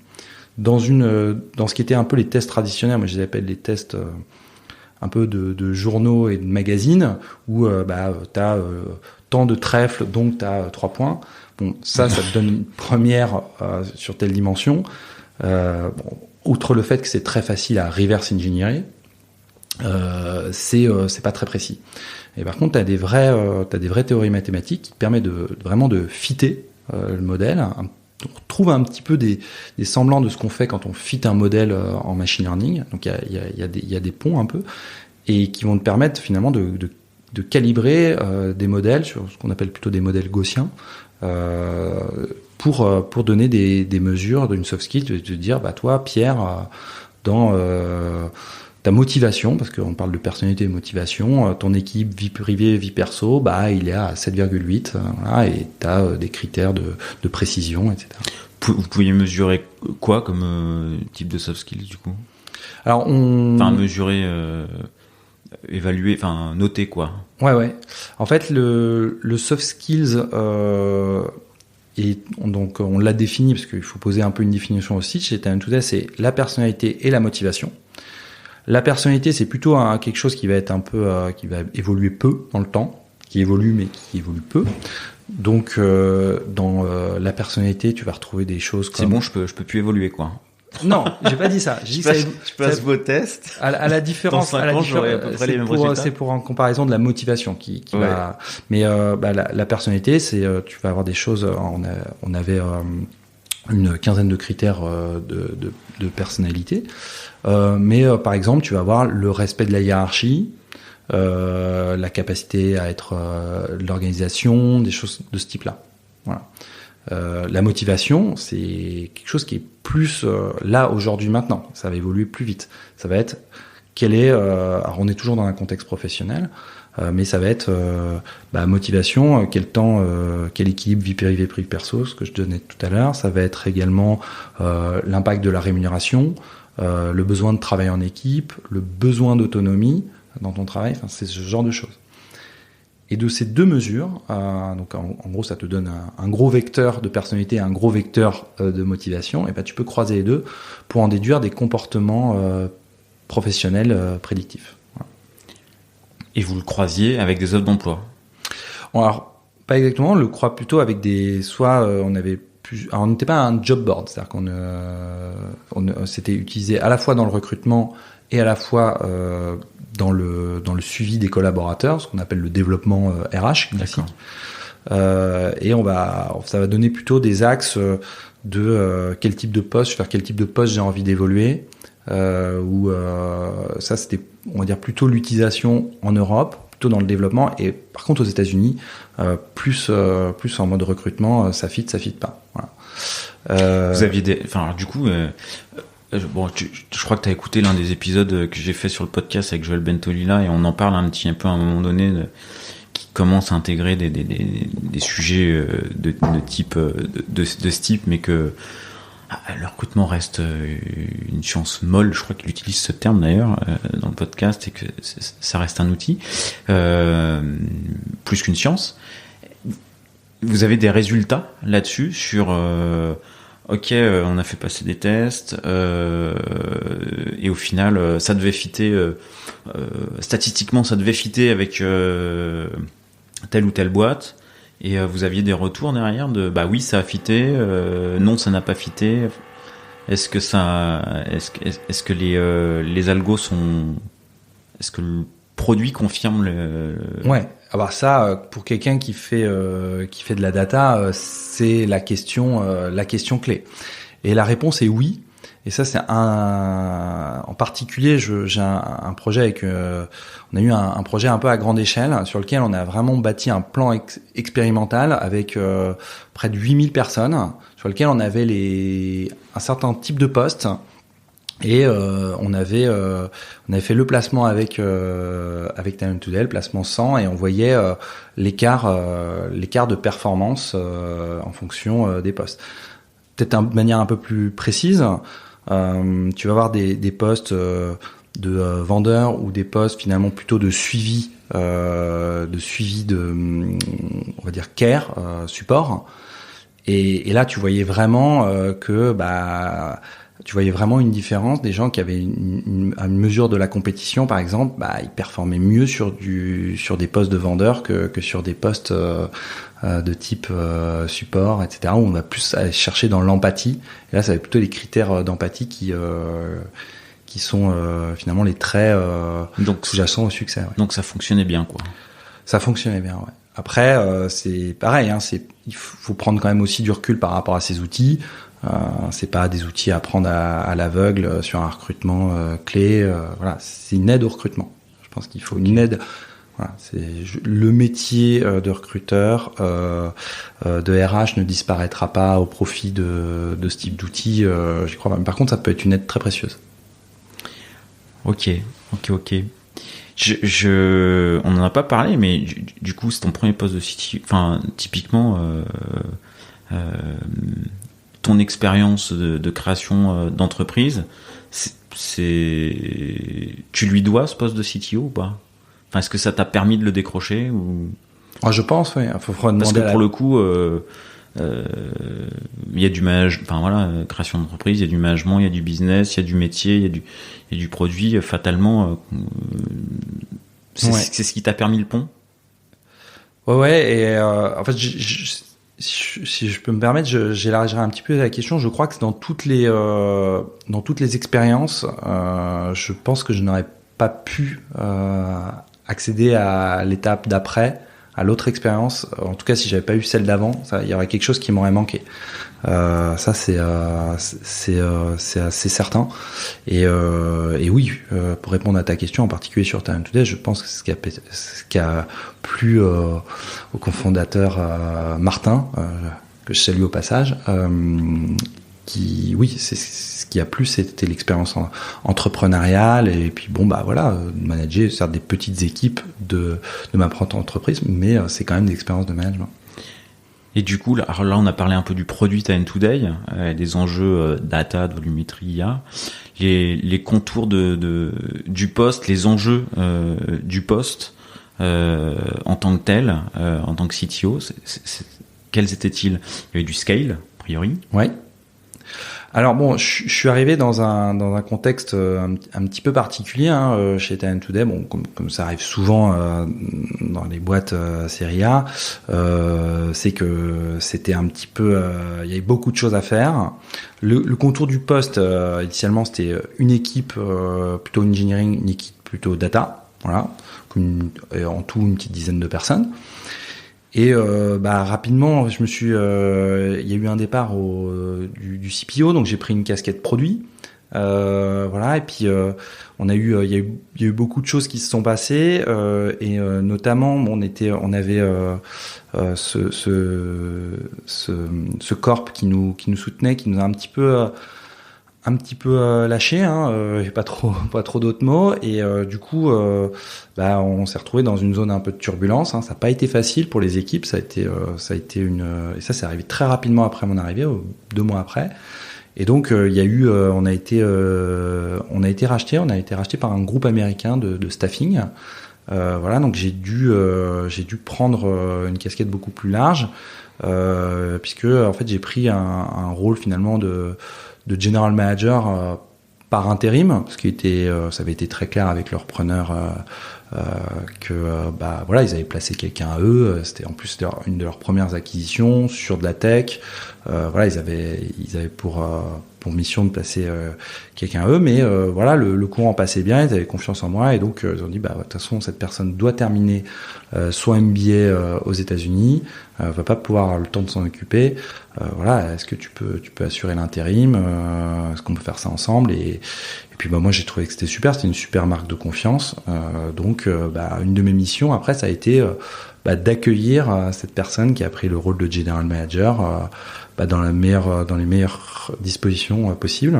Dans ce qui était un peu les tests traditionnels, moi je les appelle les tests un peu de journaux et de magazines, où t'as tant de trèfles, donc t'as 3 points. Bon, ça te donne une première sur telle dimension. Outre le fait que c'est très facile à reverse engineer, c'est pas très précis. Et par contre, t'as des vraies théories mathématiques qui permettent vraiment de fitter le modèle. On retrouve un petit peu des semblants de ce qu'on fait quand on fit un modèle en machine learning. Donc il y a des ponts un peu, et qui vont te permettre finalement de calibrer des modèles sur ce qu'on appelle plutôt des modèles gaussiens. Pour donner des mesures d'une soft skill, de dire, toi, Pierre, dans ta motivation, parce qu'on parle de personnalité et motivation, ton équipe vie privée, vie perso, il est à 7,8, et t'as des critères de précision, etc. Vous pouviez mesurer quoi comme type de soft skills, du coup? Alors, mesurer, évaluer, noter, quoi. Ouais. En fait, le soft skills, et donc on l'a défini, parce qu'il faut poser un peu une définition aussi chez Talent Today, c'est la personnalité et la motivation. La personnalité, c'est plutôt quelque chose qui va être un peu qui va évoluer peu dans le temps, qui évolue mais qui évolue peu. Donc dans la personnalité, tu vas retrouver des choses comme... C'est bon, je peux plus évoluer, quoi. Non, j'ai pas dit ça. Je passe vos tests. À la différence, c'est pour en comparaison de la motivation qui va. Mais la personnalité, tu vas avoir des choses. On avait une quinzaine de critères de personnalité. Mais par exemple, tu vas avoir le respect de la hiérarchie, la capacité à être l'organisation, des choses de ce type-là. Voilà. La motivation, c'est quelque chose qui est plus là aujourd'hui maintenant. Ça va évoluer plus vite. Ça va être alors on est toujours dans un contexte professionnel, mais ça va être motivation, quel équilibre vie privée vie perso, ce que je donnais tout à l'heure. Ça va être également l'impact de la rémunération, le besoin de travailler en équipe, le besoin d'autonomie dans ton travail. C'est ce genre de choses. Et de ces deux mesures, donc en gros, ça te donne un gros vecteur de personnalité et un gros vecteur de motivation, et tu peux croiser les deux pour en déduire des comportements professionnels prédictifs. Voilà. Et vous le croisiez avec des offres d'emploi? Alors, pas exactement, on le croit plutôt avec on n'était pas un job board, c'est-à-dire qu'on c'était utilisé à la fois dans le recrutement et à la fois dans le suivi des collaborateurs, ce qu'on appelle le développement RH classique. Et ça va donner plutôt des axes de quel type de poste, vers quel type de poste j'ai envie d'évoluer. Ça, c'était, on va dire, plutôt l'utilisation en Europe, plutôt dans le développement. Et par contre, aux États-Unis, plus en mode recrutement, ça fit pas. Voilà. Vous aviez du coup, je crois que tu as écouté l'un des épisodes que j'ai fait sur le podcast avec Joël Bentolila, et on en parle un petit peu à un moment donné, qui commence à intégrer des sujets de type de ce type, mais que le recrutement reste une science molle. Je crois qu'il utilise ce terme d'ailleurs dans le podcast, et que ça reste un outil plus qu'une science. Vous avez des résultats là-dessus sur ok, on a fait passer des tests et au final ça devait fitter statistiquement, ça devait fitter avec telle ou telle boîte, et vous aviez des retours derrière de bah oui, ça a fité, non, ça n'a pas fité. Est-ce que les algos sont, est-ce que le produit confirme Ouais. Alors ça, pour quelqu'un qui fait de la data, c'est la question clé. Et la réponse est oui. Et ça, c'est en particulier, j'ai un projet avec, on a eu un projet un peu à grande échelle sur lequel on a vraiment bâti un plan expérimental avec près de 8000 personnes, sur lequel on avait un certain type de postes. Et on avait fait le placement avec Talent Today, le placement 100, et on voyait l'écart de performance en fonction des postes. Peut-être de manière un peu plus précise, tu vas avoir des postes de vendeurs ou des postes finalement plutôt de suivi on va dire care, support. Et là tu voyais vraiment tu voyais vraiment une différence, des gens qui avaient à une mesure de la compétition, par exemple, ils performaient mieux sur des postes de vendeurs que sur des postes de type support, etc., où on va plus aller chercher dans l'empathie. Et là, ça va être plutôt les critères d'empathie qui sont finalement les traits sous-jacents au succès. Ouais. Donc ça fonctionnait bien, quoi. Ça fonctionnait bien, ouais. Après, c'est pareil, il faut prendre quand même aussi du recul par rapport à ces outils. C'est pas des outils à prendre à l'aveugle sur un recrutement clé. Voilà, c'est une aide au recrutement. Je pense qu'il faut une aide. Voilà, le métier de recruteur, de RH ne disparaîtra pas au profit de ce type d'outils. J'y crois pas. Mais par contre, ça peut être une aide très précieuse. Ok. On en a pas parlé, mais du coup, c'est ton premier poste de CTO. Enfin, typiquement. Ton expérience de création d'entreprise, tu lui dois ce poste de CTO ou pas? Enfin, est-ce que ça t'a permis de le décrocher ou... Je pense, oui. Parce que pour le coup, il y a du création d'entreprise, il y a du management, il y a du business, il y a du métier, il y a du produit. Fatalement, c'est ce qui t'a permis le pont. Ouais. Et en fait, si je peux me permettre, j'élargirai un petit peu la question. Je crois que dans toutes les expériences, je pense que je n'aurais pas pu accéder à l'étape d'après, à l'autre expérience. En tout cas, si j'avais pas eu celle d'avant, il y aurait quelque chose qui m'aurait manqué. Ça, c'est assez certain. Et oui, pour répondre à ta question, en particulier sur Talent Today, je pense que ce qui a plu au cofondateur Martin, que je salue au passage, c'est ce qui a plu, c'était l'expérience entrepreneuriale, et puis manager certes des petites équipes de ma propre entreprise, mais c'est quand même des expériences de management. Et du coup, là, on a parlé un peu du produit Talent Today, des enjeux data, de volumétrie, IA, les contours du poste, les enjeux du poste en tant que tel, en tant que CTO, quels étaient-ils? Il y avait du scale, a priori. Ouais. Alors bon, je suis arrivé dans un contexte un petit peu particulier chez Talent Today. Bon, comme ça arrive souvent dans les boîtes série A, c'est que c'était un petit peu, il y avait beaucoup de choses à faire. Le contour du poste, initialement, c'était une équipe plutôt engineering, une équipe plutôt data, voilà, en tout une petite dizaine de personnes. Et rapidement, il y a eu un départ du CPO, donc j'ai pris une casquette produit. Voilà. Et puis il y a eu beaucoup de choses qui se sont passées et notamment on avait ce corp qui nous soutenait, qui nous a un petit peu lâché, j'ai pas trop d'autres mots, et du coup on s'est retrouvé dans une zone un peu de turbulence, ça n'a pas été facile pour les équipes, ça a été et ça c'est arrivé très rapidement après mon arrivée, 2 mois après. Et donc il y a eu on a été racheté par un groupe américain de staffing. Voilà, donc j'ai dû prendre une casquette beaucoup plus large, puisque en fait j'ai pris un rôle finalement de general manager par intérim, ce qui était ça avait été très clair avec leur preneur que voilà, ils avaient placé quelqu'un à eux, c'était une de leurs premières acquisitions sur de la tech. Voilà, ils avaient pour mission de placer quelqu'un à eux, mais voilà, le courant passait bien, ils avaient confiance en moi, et donc ils ont dit de toute façon cette personne doit terminer son MBA aux États-Unis, va pas pouvoir avoir le temps de s'en occuper. Voilà, est-ce que tu peux assurer l'intérim, est-ce qu'on peut faire ça ensemble? Et puis moi j'ai trouvé que c'était super, c'était une super marque de confiance. Donc une de mes missions après ça a été d'accueillir cette personne qui a pris le rôle de general manager dans les meilleures dispositions possibles.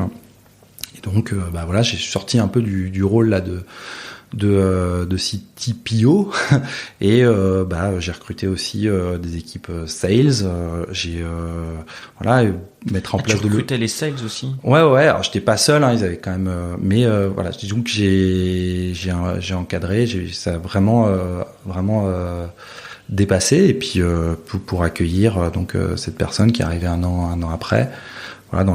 Et donc voilà, j'ai sorti un peu du rôle là de CTPO et j'ai recruté aussi des équipes sales. J'ai mettre en place tu recrutais les sales aussi. Ouais. Alors j'étais pas seul, ils avaient quand même, mais voilà, disons que j'ai encadré, ça a vraiment dépassé, et puis pour accueillir donc cette personne qui est arrivée un an après. Voilà,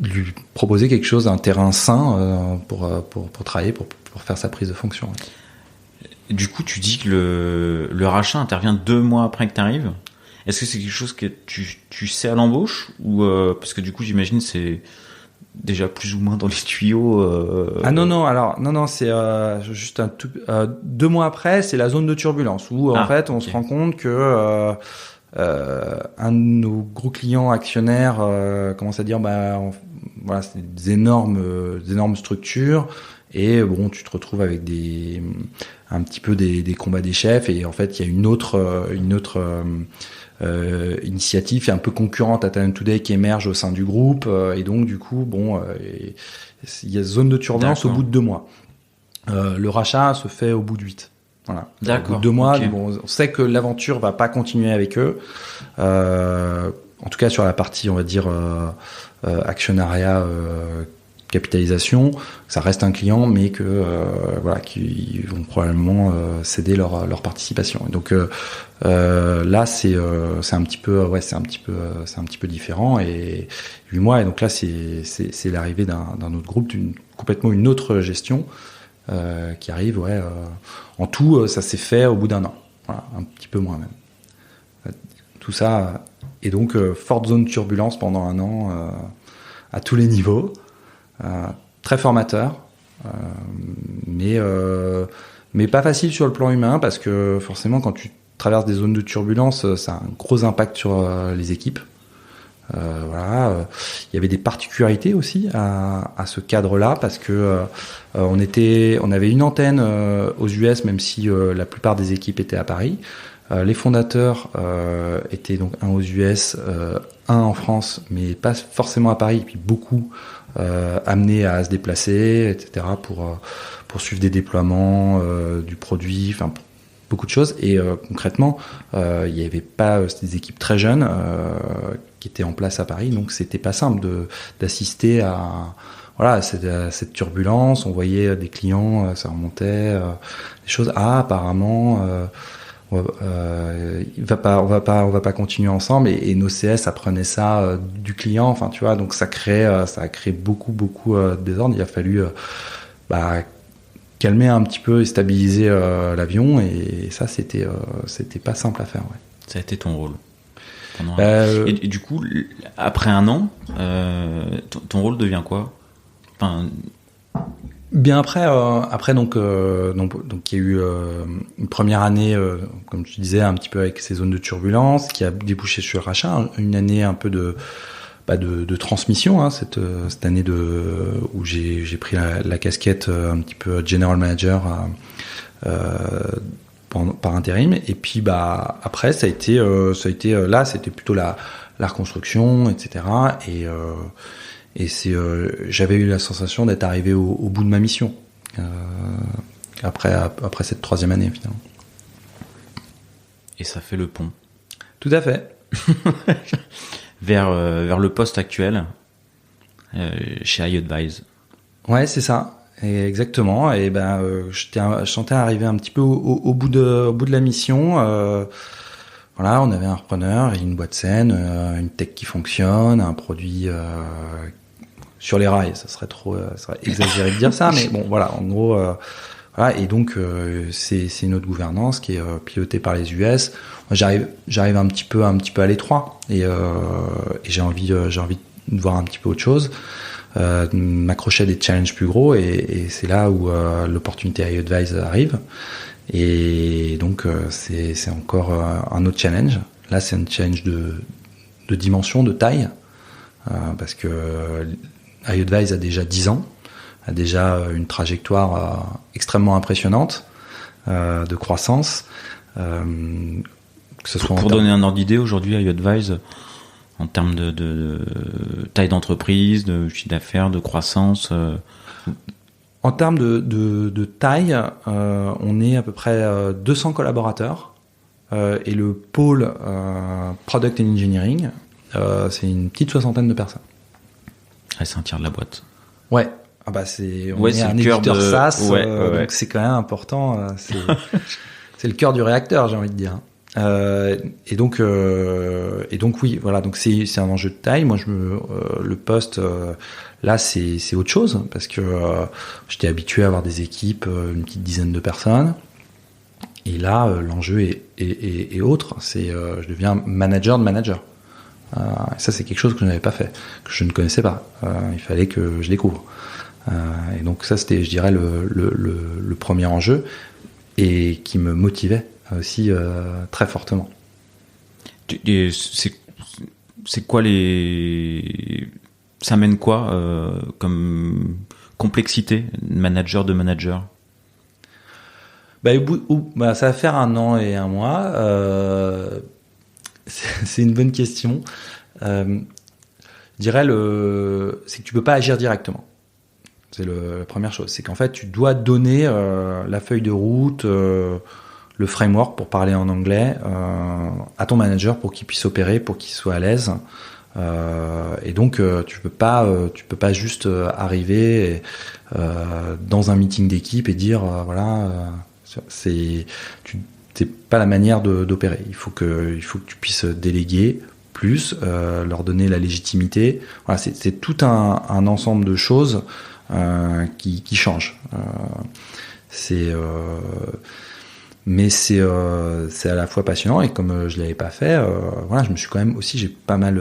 lui proposer quelque chose, un terrain sain pour travailler, pour faire sa prise de fonction. Du coup, tu dis que le rachat intervient 2 mois après que tu arrives. Est-ce que c'est quelque chose que tu sais à l'embauche, ou parce que du coup, j'imagine c'est déjà plus ou moins dans les tuyaux. Ah non, c'est juste 2 mois après, c'est la zone de turbulence où en fait on se rend compte que un de nos gros clients actionnaires commence à dire voilà, c'est des énormes structures, et bon, tu te retrouves avec un petit peu des combats des chefs, et en fait il y a une autre initiative un peu concurrente à Talent Today qui émerge au sein du groupe, et donc du coup il y a zone de turbulence. D'accord. Au bout de 2 mois. Le rachat se fait au bout de 8. Voilà. D'accord. Au bout de 2 mois, okay. Bon, on sait que l'aventure va pas continuer avec eux. En tout cas sur la partie, on va dire, actionnariat, capitalisation, ça reste un client, mais que voilà, qui vont probablement céder leur participation. Et donc là, c'est un petit peu différent, et 8 mois. Et donc là, c'est l'arrivée d'un autre groupe, complètement une autre gestion. Qui arrive, en tout, ça s'est fait au bout d'1 an, voilà, un petit peu moins même. Tout ça, et donc forte zone de turbulence pendant 1 an, à tous les niveaux, très formateur, mais pas facile sur le plan humain, parce que forcément quand tu traverses des zones de turbulence, ça a un gros impact sur les équipes. Voilà, il y avait des particularités aussi à ce cadre-là, parce que on avait une antenne aux US, même si la plupart des équipes étaient à Paris. Les fondateurs étaient donc un aux US, un en France, mais pas forcément à Paris, et puis beaucoup amenés à se déplacer, etc. pour suivre des déploiements du produit, enfin beaucoup de choses. Et concrètement, il n'y avait pas, c'était des équipes très jeunes qui étaient en place à Paris, donc c'était pas simple d'assister à cette turbulence. On voyait des clients, ça remontait, des choses. Apparemment, on va pas continuer ensemble, et nos CS apprenaient ça du client. Enfin, tu vois, donc ça a créé beaucoup de désordre. Il a fallu calmer un petit peu et stabiliser l'avion, et ça c'était pas simple à faire. Ouais. Ça a été ton rôle. Et du coup, après 1 an, ton rôle devient quoi? Bien après donc il y a eu une première année, comme tu disais, un petit peu avec ces zones de turbulence, qui a débouché sur le rachat, une année un peu de de transmission, hein, cette année où j'ai pris la casquette un petit peu general manager par intérim. Et puis après ça a été là, c'était plutôt la reconstruction, etc. Et j'avais eu la sensation d'être arrivé au bout de ma mission après cette 3e année finalement. Et ça fait le pont. Tout à fait. vers le poste actuel chez iAdvise. Ouais, c'est ça. Et exactement. Et je sentais arriver un petit peu au bout de la mission. Voilà, on avait un repreneur, une boîte saine, une tech qui fonctionne, un produit sur les rails. Ça serait exagéré de dire ça, mais bon, voilà. En gros. Voilà, et donc c'est une autre gouvernance qui est pilotée par les US. Moi, j'arrive un petit peu à l'étroit et j'ai envie de voir un petit peu autre chose, m'accrocher à des challenges plus gros et c'est là où l'opportunité iAdvise arrive. Et donc c'est encore un autre challenge. Là, c'est un challenge de dimension, de taille, parce que iAdvise a déjà 10 ans. A déjà une trajectoire extrêmement impressionnante de croissance. Que ce soit pour donner un ordre d'idée, aujourd'hui, iAdvise, en termes de taille d'entreprise, de chiffre d'affaires, de croissance. En termes de taille, on est à peu près 200 collaborateurs et le pôle Product and Engineering, c'est une petite 60aine de personnes. Ah, c'est un tiers de la boîte. Ouais. On est un éditeur SaaS, donc c'est quand même important. C'est le cœur du réacteur, j'ai envie de dire. Et donc oui, voilà. Donc c'est un enjeu de taille. Moi, le poste là, c'est autre chose parce que j'étais habitué à avoir des équipes, une petite dizaine de personnes. Et là, l'enjeu est autre. Je deviens manager de manager. Ça, c'est quelque chose que je n'avais pas fait, que je ne connaissais pas. Il fallait que je découvre. Et donc ça, c'était, je dirais, le premier enjeu et qui me motivait aussi très fortement. C'est quoi ça mène quoi comme complexité manager de manager? Ça va faire 1 an et 1 mois. C'est une bonne question. Je dirais c'est que tu peux pas agir directement. C'est la première chose. C'est qu'en fait, tu dois donner la feuille de route, le framework, pour parler en anglais, à ton manager pour qu'il puisse opérer, pour qu'il soit à l'aise. Et donc, tu peux pas juste arriver dans un meeting d'équipe et dire c'est pas la manière d'opérer. Il faut que tu puisses déléguer plus, leur donner la légitimité. Voilà, c'est tout un ensemble de choses qui changent. Mais c'est à la fois passionnant et comme je l'avais pas fait, je me suis quand même aussi j'ai pas mal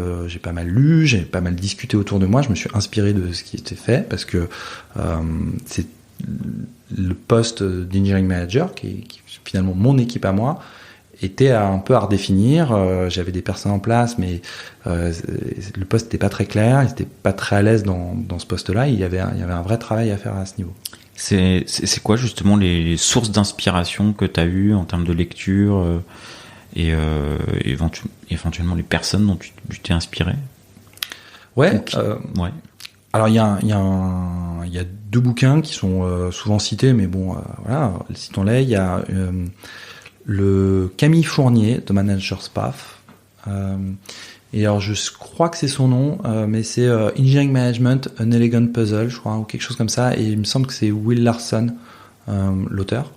lu, j'ai pas mal discuté autour de moi, je me suis inspiré de ce qui était fait parce que c'est le poste d'engineering manager qui est finalement mon équipe à moi était un peu à redéfinir. J'avais des personnes en place, mais le poste n'était pas très clair, ils n'étaient pas très à l'aise dans ce poste-là. Il y avait un vrai travail à faire à ce niveau. C'est quoi justement les sources d'inspiration que tu as eues en termes de lecture et éventuellement les personnes dont tu t'es inspiré? Ouais. Ouais. Alors il y a 2 bouquins qui sont souvent cités, mais bon, citons-les. Il y a le Camille Fournier de Manager's Path. Et alors je crois que c'est son nom, mais c'est Engineering Management, An Elegant Puzzle, je crois, ou quelque chose comme ça. Et il me semble que c'est Will Larson, l'auteur.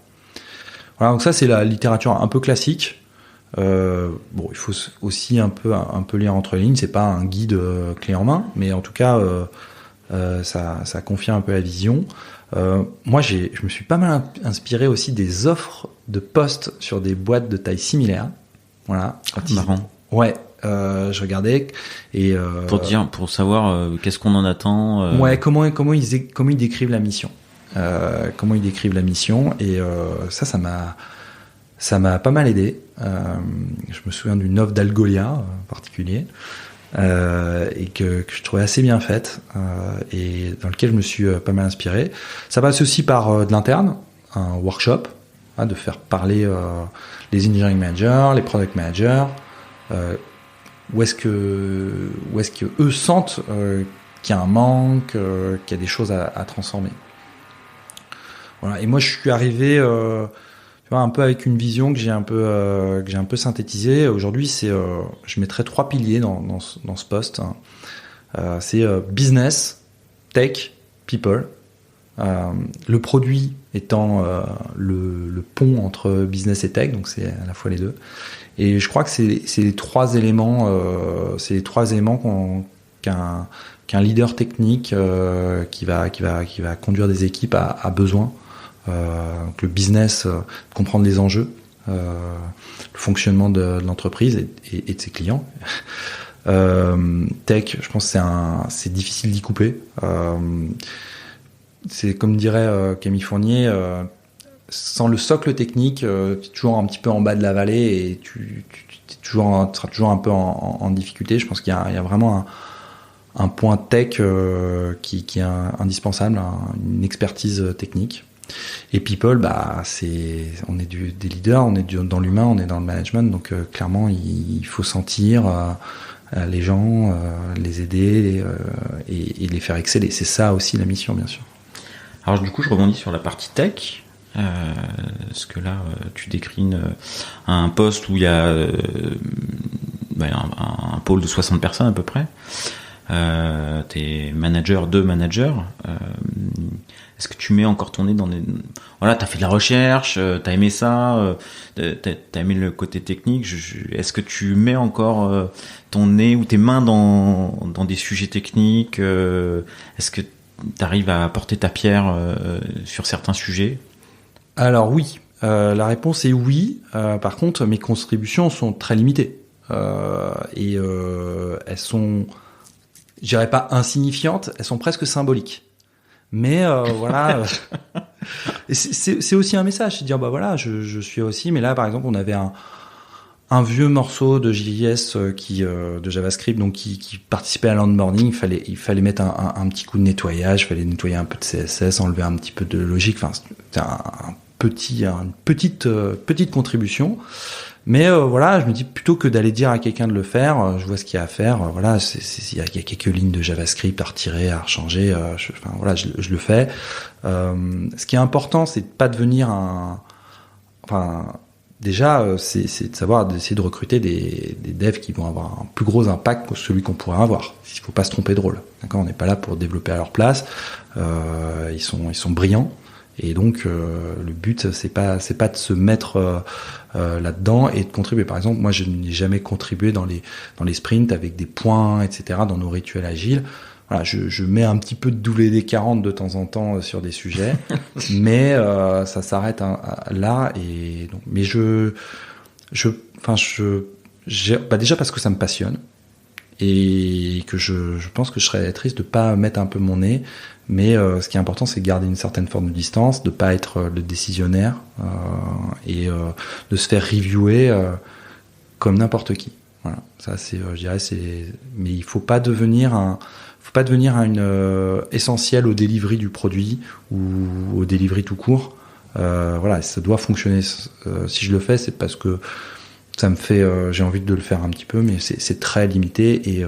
Voilà, donc ça c'est la littérature un peu classique. Il faut aussi un peu lire entre les lignes. C'est pas un guide clé en main, mais en tout cas ça confirme un peu la vision. Moi je me suis pas mal inspiré aussi des offres de postes sur des boîtes de taille similaire. Voilà. Marrant. Ouais. Je regardais et pour savoir qu'est-ce qu'on en attend. Comment ils décrivent la mission. Comment ils décrivent la mission et ça m'a pas mal aidé. Je me souviens d'une offre d'Algolia en particulier et que je trouvais assez bien faite et dans lequel je me suis pas mal inspiré. Ça passe aussi par de l'interne, un workshop, de faire parler les engineering managers, les product managers, où est-ce que eux sentent qu'il y a un manque, qu'il y a des choses à transformer. Voilà. Et moi, je suis arrivé, tu vois, un peu avec une vision que j'ai un peu synthétisée. Aujourd'hui, je mettrais 3 piliers dans ce poste. C'est business, tech, people. Le produit étant le pont entre business et tech, donc c'est à la fois les deux. Et je crois que c'est les 3 éléments, qu'un leader technique qui va conduire des équipes a besoin. Donc le business, comprendre les enjeux, le fonctionnement de l'entreprise et de ses clients. Tech, je pense que c'est difficile d'y couper. C'est comme dirait Camille Fournier, sans le socle technique, tu es toujours un petit peu en bas de la vallée et tu seras toujours un peu en difficulté. Je pense qu'il y a vraiment un point tech qui est indispensable, une expertise technique. Et people, on est des leaders, on est dans l'humain, on est dans le management, donc clairement il faut sentir les gens, les aider et les faire exceller. C'est ça aussi la mission, bien sûr. Alors du coup, je rebondis sur la partie tech, parce que là, tu décris un poste où il y a un pôle de 60 personnes à peu près. T'es manager de managers. Est-ce que tu mets encore ton nez dans des... Voilà, t'as fait de la recherche, t'as aimé ça, t'as aimé le côté technique. Est-ce que tu mets encore ton nez ou tes mains dans des sujets techniques? Est-ce que t'arrives à apporter ta pierre sur certains sujets? Alors oui, la réponse est oui. Par contre, mes contributions sont très limitées. Et elles sont, je dirais pas insignifiantes, elles sont presque symboliques. Mais voilà, c'est aussi un message, c'est de dire voilà, je suis aussi. Mais là, par exemple, on avait un vieux morceau de JS de JavaScript, donc qui participait à l'onboarding. Il fallait mettre un petit coup de nettoyage, il fallait nettoyer un peu de CSS, enlever un petit peu de logique. Enfin, c'était une petite contribution. Mais voilà, je me dis plutôt que d'aller dire à quelqu'un de le faire, je vois ce qu'il y a à faire. Voilà, il y a quelques lignes de JavaScript à retirer, à rechanger. Je le fais. Ce qui est important, c'est de pas devenir déjà, c'est de savoir d'essayer de recruter des devs qui vont avoir un plus gros impact que celui qu'on pourrait avoir. Il faut pas se tromper de rôle. D'accord, on n'est pas là pour développer à leur place. Ils sont brillants. Et donc le but c'est pas de se mettre là-dedans et de contribuer. Par exemple, moi je n'ai jamais contribué dans les sprints avec des points, etc. dans nos rituels agiles. Voilà, je mets un petit peu de WD-40 de temps en temps sur des sujets, mais ça s'arrête là. Et donc, mais déjà parce que ça me passionne et que je pense que je serais triste de pas mettre un peu mon nez. Mais ce qui est important, c'est de garder une certaine forme de distance, de pas être le décisionnaire et de se faire reviewer comme n'importe qui. Voilà, ça je dirais mais il faut pas devenir essentiel au delivery du produit ou au delivery tout court. Voilà, ça doit fonctionner. Si je le fais, c'est parce que ça me fait, j'ai envie de le faire un petit peu, mais c'est très limité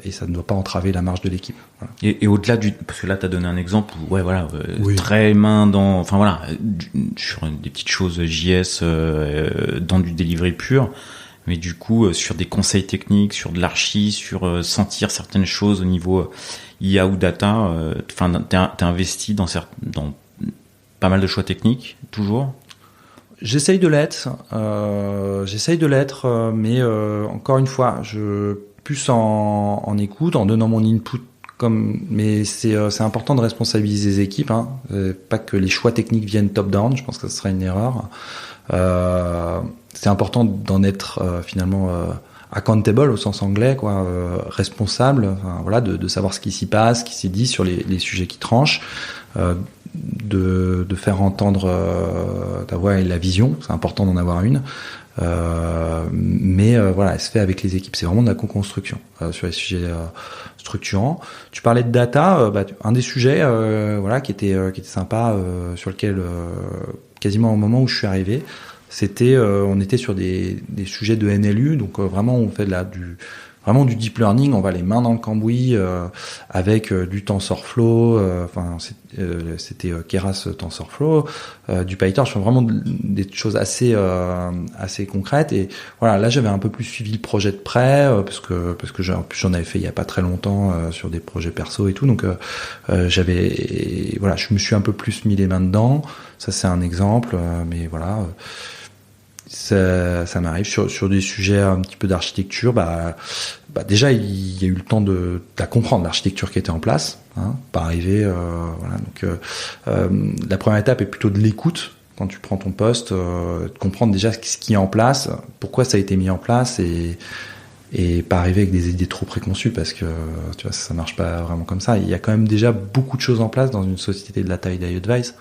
et ça ne doit pas entraver la marge de l'équipe. Voilà. Et au-delà parce que là t'as donné un exemple où oui. Très main dans, sur des petites choses JS dans du delivery pur, mais du coup sur des conseils techniques, sur de l'archi, sur sentir certaines choses au niveau IA ou data, t'es investi dans pas mal de choix techniques toujours. J'essaye de l'être, mais encore une fois, plus en écoute, en donnant mon input, mais c'est important de responsabiliser les équipes, hein. Pas que les choix techniques viennent top-down, je pense que ce serait une erreur. C'est important d'en être finalement accountable au sens anglais, responsable, de savoir ce qui s'y passe, ce qui s'est dit sur les sujets qui tranchent. De faire entendre ta voix et la vision, c'est important d'en avoir une, Mais voilà, elle se fait avec les équipes. C'est vraiment de la co-construction sur les sujets structurants. Tu parlais de data, un des sujets voilà qui était sympa, sur lequel quasiment au moment où je suis arrivé, c'était on était sur des sujets de NLU, donc vraiment on fait vraiment du deep learning, on va les mains dans le cambouis avec du TensorFlow, c'était Keras TensorFlow, du PyTorch, vraiment des choses assez concrètes. Et voilà, là j'avais un peu plus suivi le projet de près parce que j'en avais fait il y a pas très longtemps sur des projets perso et tout, donc je me suis un peu plus mis les mains dedans. Ça c'est un exemple, mais voilà. Ça m'arrive sur des sujets un petit peu d'architecture. Déjà il y a eu le temps de comprendre l'architecture qui était en place, pas arriver voilà. Donc la première étape est plutôt de l'écoute quand tu prends ton poste, de comprendre déjà ce qui est en place, pourquoi ça a été mis en place, et pas arriver avec des idées trop préconçues, parce que tu vois ça marche pas vraiment comme ça. Il y a quand même déjà beaucoup de choses en place dans une société de la taille d'IAdvise.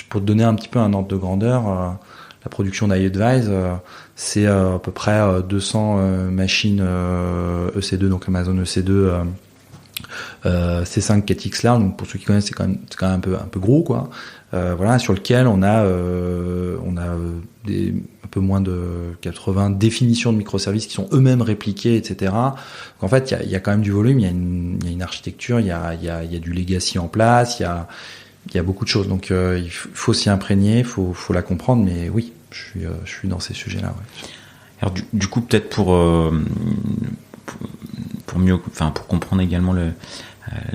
Pour te donner un petit peu un ordre de grandeur, la production d'IAdvise, c'est à peu près 200 machines EC2, donc Amazon EC2, C5 4X large. Donc pour ceux qui connaissent, c'est quand même un peu gros, quoi. Voilà, sur lequel on a un peu moins de 80 définitions de microservices qui sont eux-mêmes répliqués, etc. Donc en fait, il y a quand même du volume, il y a une architecture, il y a du legacy en place, il y a beaucoup de choses. Donc il faut s'y imprégner, faut la comprendre, mais oui, je suis dans ces sujets-là. Ouais. Alors du coup, peut-être pour mieux, pour comprendre également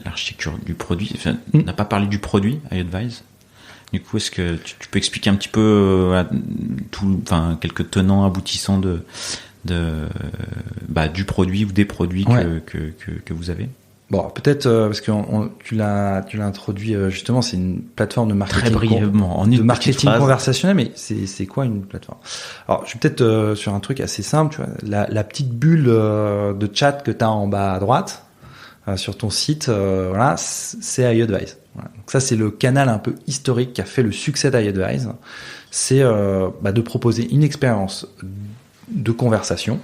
l'architecture du produit. On n'a pas parlé du produit IAdvise. Du coup, est-ce que tu peux expliquer un petit peu quelques tenants aboutissants du produit ou des produits que vous avez? Bon, peut-être parce que tu l'as introduit justement, c'est une plateforme de marketing. Très brièvement, de marketing conversationnel, mais c'est quoi une plateforme? Alors, je suis peut-être sur un truc assez simple, tu vois, la petite bulle de chat que tu as en bas à droite sur ton site, voilà, c'est IAdvise. Voilà. Donc ça, c'est le canal un peu historique qui a fait le succès d'IAdvise. C'est de proposer une expérience de conversation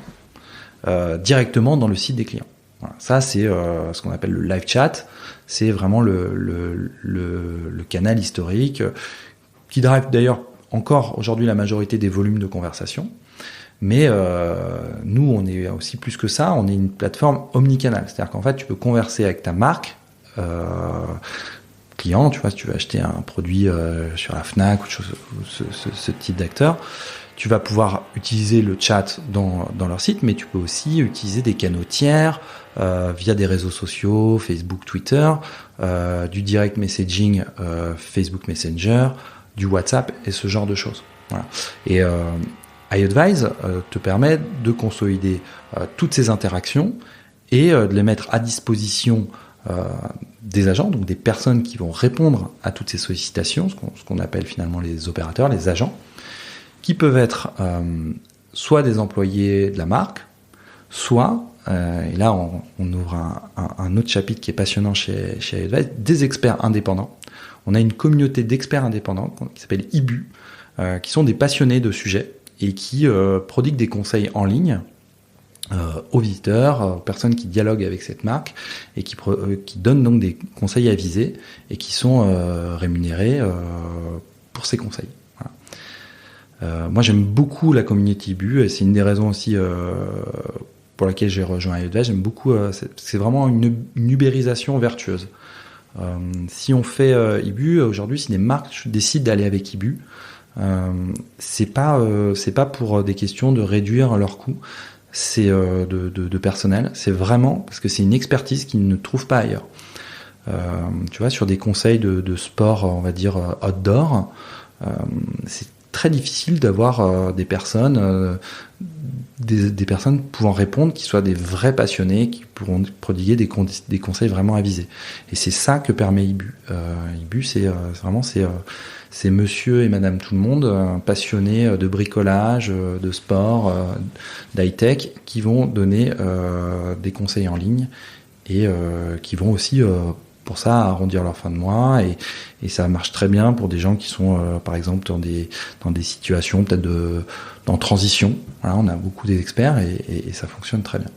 directement dans le site des clients. Voilà, ça c'est ce qu'on appelle le live chat. C'est vraiment le canal historique qui drive d'ailleurs encore aujourd'hui la majorité des volumes de conversation. Mais nous, on est aussi plus que ça. On est une plateforme omnicanal, c'est-à-dire qu'en fait, tu peux converser avec ta marque client. Tu vois, si tu veux acheter un produit sur la Fnac ou ce type d'acteur, tu vas pouvoir utiliser le chat dans leur site, mais tu peux aussi utiliser des canaux tiers via des réseaux sociaux, Facebook, Twitter, du direct messaging, Facebook Messenger, du WhatsApp et ce genre de choses. Voilà. Et IAdvise te permet de consolider toutes ces interactions et de les mettre à disposition des agents, donc des personnes qui vont répondre à toutes ces sollicitations, ce qu'on appelle finalement les opérateurs, les agents, qui peuvent être soit des employés de la marque, soit, et là on ouvre un autre chapitre qui est passionnant chez IAdvise, des experts indépendants. On a une communauté d'experts indépendants qui s'appelle IBU, qui sont des passionnés de sujets et qui prodiguent des conseils en ligne aux visiteurs, aux personnes qui dialoguent avec cette marque et qui donnent donc des conseils avisés et qui sont rémunérés pour ces conseils. Voilà. Moi j'aime beaucoup la communauté IBU et c'est une des raisons aussi pour laquelle j'ai rejoint IAdvise. J'aime beaucoup, c'est vraiment une ubérisation vertueuse. Si on fait IBU aujourd'hui, si des marques décident d'aller avec IBU, c'est pas pour des questions de réduire leurs coûts, c'est de personnel, c'est vraiment parce que c'est une expertise qu'ils ne trouvent pas ailleurs. Tu vois, sur des conseils de sport, on va dire outdoor, c'est très difficile d'avoir des personnes pouvant répondre, qui soient des vrais passionnés, qui pourront prodiguer des conseils vraiment avisés. Et c'est ça que permet IBU. IBU, c'est monsieur et madame tout le monde, passionnés de bricolage, de sport, d'high-tech, qui vont donner des conseils en ligne et qui vont aussi pour ça à arrondir leur fin de mois et ça marche très bien pour des gens qui sont par exemple dans des situations peut-être en transition. Voilà, on a beaucoup d'experts et ça fonctionne très bien.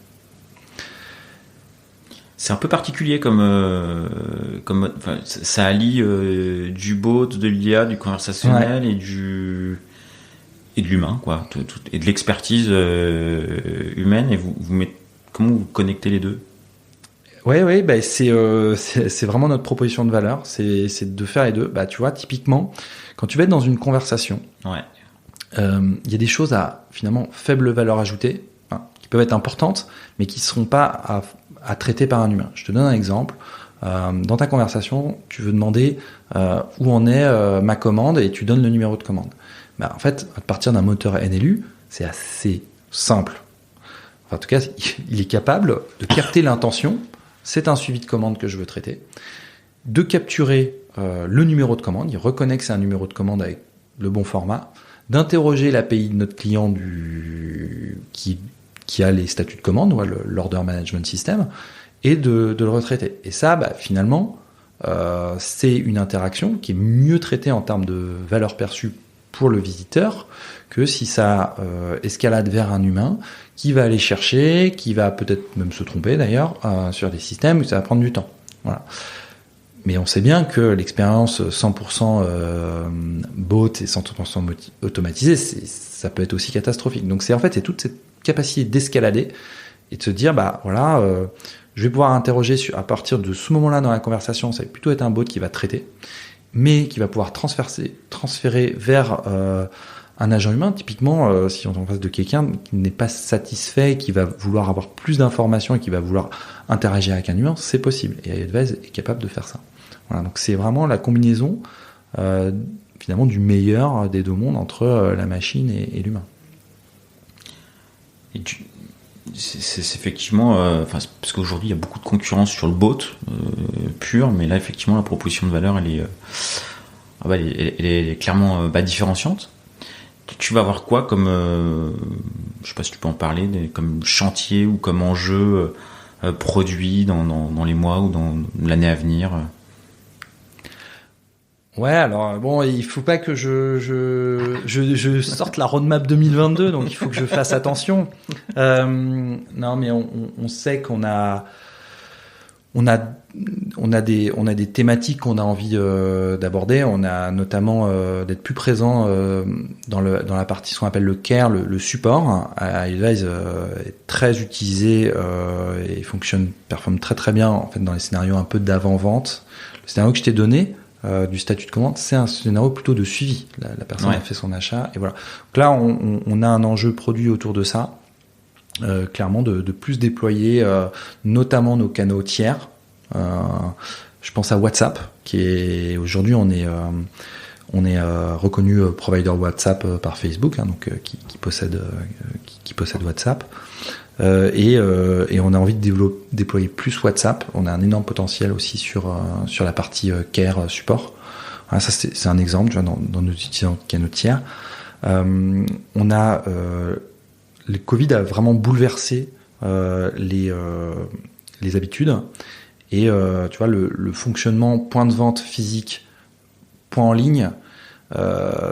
C'est un peu particulier comme ça allie du bot, de l'IA, du conversationnel et de l'humain, quoi, et de l'expertise humaine. Et comment vous connectez les deux? Oui, bah c'est vraiment notre proposition de valeur, c'est de faire les deux. Bah tu vois, typiquement, quand tu vas être dans une conversation, y a des choses à finalement faible valeur ajoutée, qui peuvent être importantes, mais qui ne seront pas à traiter par un humain. Je te donne un exemple. Dans ta conversation, tu veux demander où en est ma commande et tu donnes le numéro de commande. Bah, en fait, à partir d'un moteur NLU, c'est assez simple. Enfin, en tout cas, il est capable de capter l'intention. C'est un suivi de commande que je veux traiter. De capturer le numéro de commande. Il reconnaît que c'est un numéro de commande avec le bon format. D'interroger l'API de notre client qui a les statuts de commande, ou l'Order Management System, et de le retraiter. Et ça, bah, finalement, c'est une interaction qui est mieux traitée en termes de valeur perçue pour le visiteur que si ça escalade vers un humain qui va aller chercher, qui va peut-être même se tromper d'ailleurs sur des systèmes où ça va prendre du temps. Voilà. Mais on sait bien que l'expérience 100% bot et 100% automatisée, ça peut être aussi catastrophique. Donc c'est toute cette capacité d'escalader et de se dire, bah voilà, je vais pouvoir interroger à partir de ce moment-là dans la conversation, ça va plutôt être un bot qui va traiter, mais qui va pouvoir transférer vers un agent humain. Typiquement, si on est en face de quelqu'un qui n'est pas satisfait, qui va vouloir avoir plus d'informations et qui va vouloir interagir avec un humain, c'est possible. Et iAdvise est capable de faire ça. Voilà, donc c'est vraiment la combinaison finalement du meilleur des deux mondes entre la machine et l'humain. Et c'est effectivement, parce qu'aujourd'hui il y a beaucoup de concurrence sur le bot pur, mais là effectivement la proposition de valeur elle est clairement différenciante. Tu vas avoir quoi comme, je sais pas si tu peux en parler, comme chantier ou comme enjeu produit dans les mois ou dans l'année à venir? Ouais, alors bon, il faut pas que je sorte la roadmap 2022, donc il faut que je fasse attention. Non, mais on sait qu'on a des thématiques qu'on a envie d'aborder. On a notamment d'être plus présent dans la partie ce qu'on appelle le care, le support. iAdvise est très utilisé et performe très très bien en fait dans les scénarios un peu d'avant-vente. Le scénario que je t'ai donné du statut de commande, c'est un scénario plutôt de suivi. La personne a fait son achat et voilà. Donc là, on a un enjeu produit autour de ça. Clairement de plus déployer notamment nos canaux tiers. Je pense à WhatsApp, qui est aujourd'hui on est reconnu provider WhatsApp par Facebook, donc qui possède WhatsApp. Et on a envie de déployer plus WhatsApp. On a un énorme potentiel aussi sur la partie care support. Voilà, ça c'est un exemple, tu vois, dans nos utilisateurs canaux tiers. On a le Covid a vraiment bouleversé les habitudes et tu vois le fonctionnement point de vente physique, point en ligne,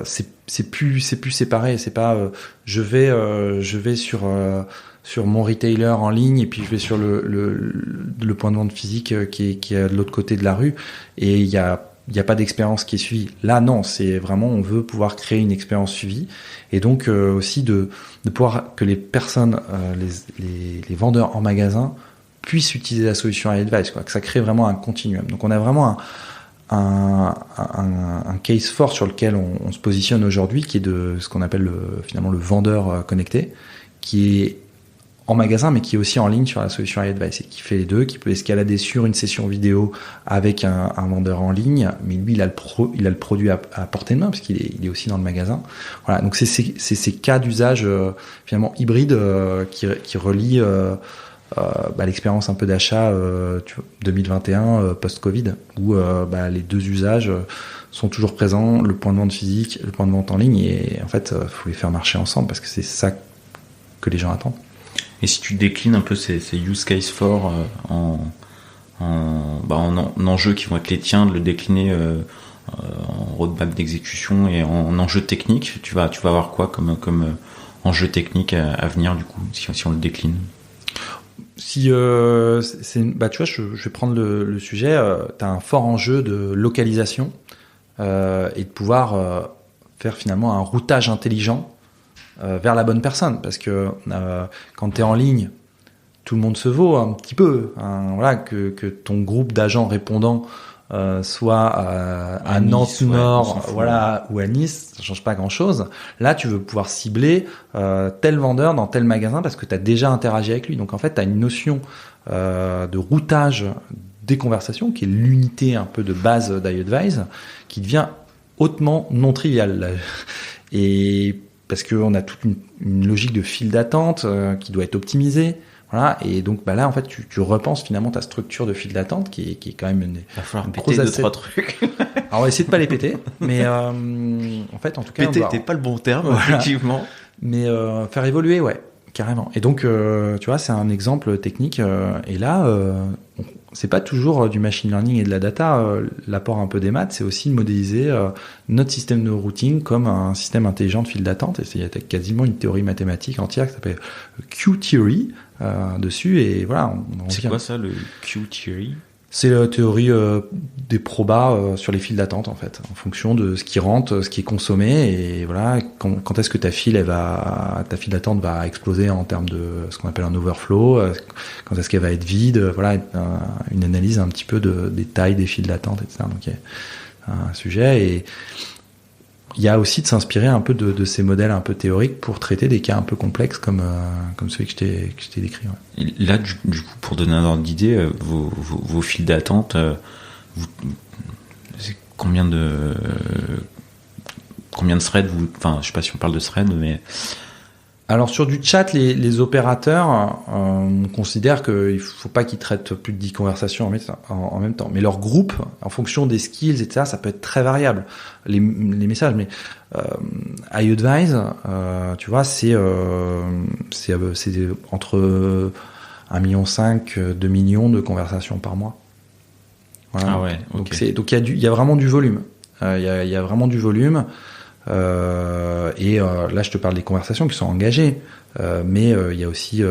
c'est plus séparé. C'est pas je vais sur mon retailer en ligne et puis je vais sur le point de vente physique qui est de l'autre côté de la rue et il y a pas d'expérience qui est suivie. Là, non, c'est vraiment, on veut pouvoir créer une expérience suivie et donc aussi de pouvoir que les personnes, les vendeurs en magasin puissent utiliser la solution iAdvise, quoi, que ça crée vraiment un continuum. Donc on a vraiment un case fort sur lequel on se positionne aujourd'hui, qui est de ce qu'on appelle finalement le vendeur connecté, qui est en magasin, mais qui est aussi en ligne sur la solution iAdvise et qui fait les deux, qui peut escalader sur une session vidéo avec un vendeur en ligne, mais lui il a le produit à portée de main parce qu'il est aussi dans le magasin. Voilà, donc c'est ces cas d'usage finalement hybrides qui relient l'expérience un peu d'achat 2021 post-Covid où les deux usages sont toujours présents, le point de vente physique, le point de vente en ligne, et en fait faut les faire marcher ensemble parce que c'est ça que les gens attendent. Et si tu déclines un peu ces use cases forts en en enjeux qui vont être les tiens, de le décliner en roadmap d'exécution et en enjeux techniques. Tu vas avoir quoi comme enjeu technique à venir du coup si on le décline? Si tu vois, je vais prendre le sujet. Tu as un fort enjeu de localisation et de pouvoir faire finalement un routage intelligent vers la bonne personne, parce que quand tu es en ligne, tout le monde se vaut un petit peu, hein, voilà, que ton groupe d'agents répondants soit à Nantes Nord, voilà, ou à Nice, ça change pas grand chose. Là, tu veux pouvoir cibler tel vendeur dans tel magasin parce que tu as déjà interagi avec lui. Donc en fait, tu as une notion de routage des conversations qui est l'unité un peu de base d'iAdvise, qui devient hautement non triviale. Et parce qu'on a toute une logique de file d'attente qui doit être optimisée. Voilà, et donc là en fait tu repenses finalement ta structure de file d'attente qui est quand même il va falloir péter 2-3 trucs. Alors on va essayer de pas les péter, mais en fait en tout cas péter t'es pas le bon terme, voilà. Effectivement, mais faire évoluer, ouais, carrément. Et donc tu vois, c'est un exemple technique et là c'est pas toujours du machine learning et de la data, l'apport un peu des maths, c'est aussi de modéliser notre système de routing comme un système intelligent de file d'attente. Et il y a quasiment une théorie mathématique entière qui s'appelle Q-Theory dessus, et voilà. C'est quoi ça, le Q-Theory? C'est la théorie des probas sur les files d'attente, en fait, en fonction de ce qui rentre, ce qui est consommé, et voilà, quand est-ce que ta file d'attente va exploser en termes de ce qu'on appelle un overflow, quand est-ce qu'elle va être vide, voilà, une analyse un petit peu des tailles des files d'attente, etc. Donc il y a un sujet, et il y a aussi de s'inspirer un peu de ces modèles un peu théoriques pour traiter des cas un peu complexes comme celui que je t'ai décrit. Ouais. Et là, du coup, pour donner un ordre d'idée, vos files d'attente, c'est combien de threads enfin, je sais pas si on parle de threads, mais... Alors sur du chat, les opérateurs, on considère qu'il faut pas qu'ils traitent plus de 10 conversations en même temps. Mais leur groupe, en fonction des skills, etc., ça peut être très variable, les messages. Mais iAdvise, tu vois, c'est entre 1,5 million, 2 millions de conversations par mois. Voilà. Ah ouais, okay. Donc il y a vraiment du volume. Il y a vraiment du volume. Là je te parle des conversations qui sont engagées, mais il y a aussi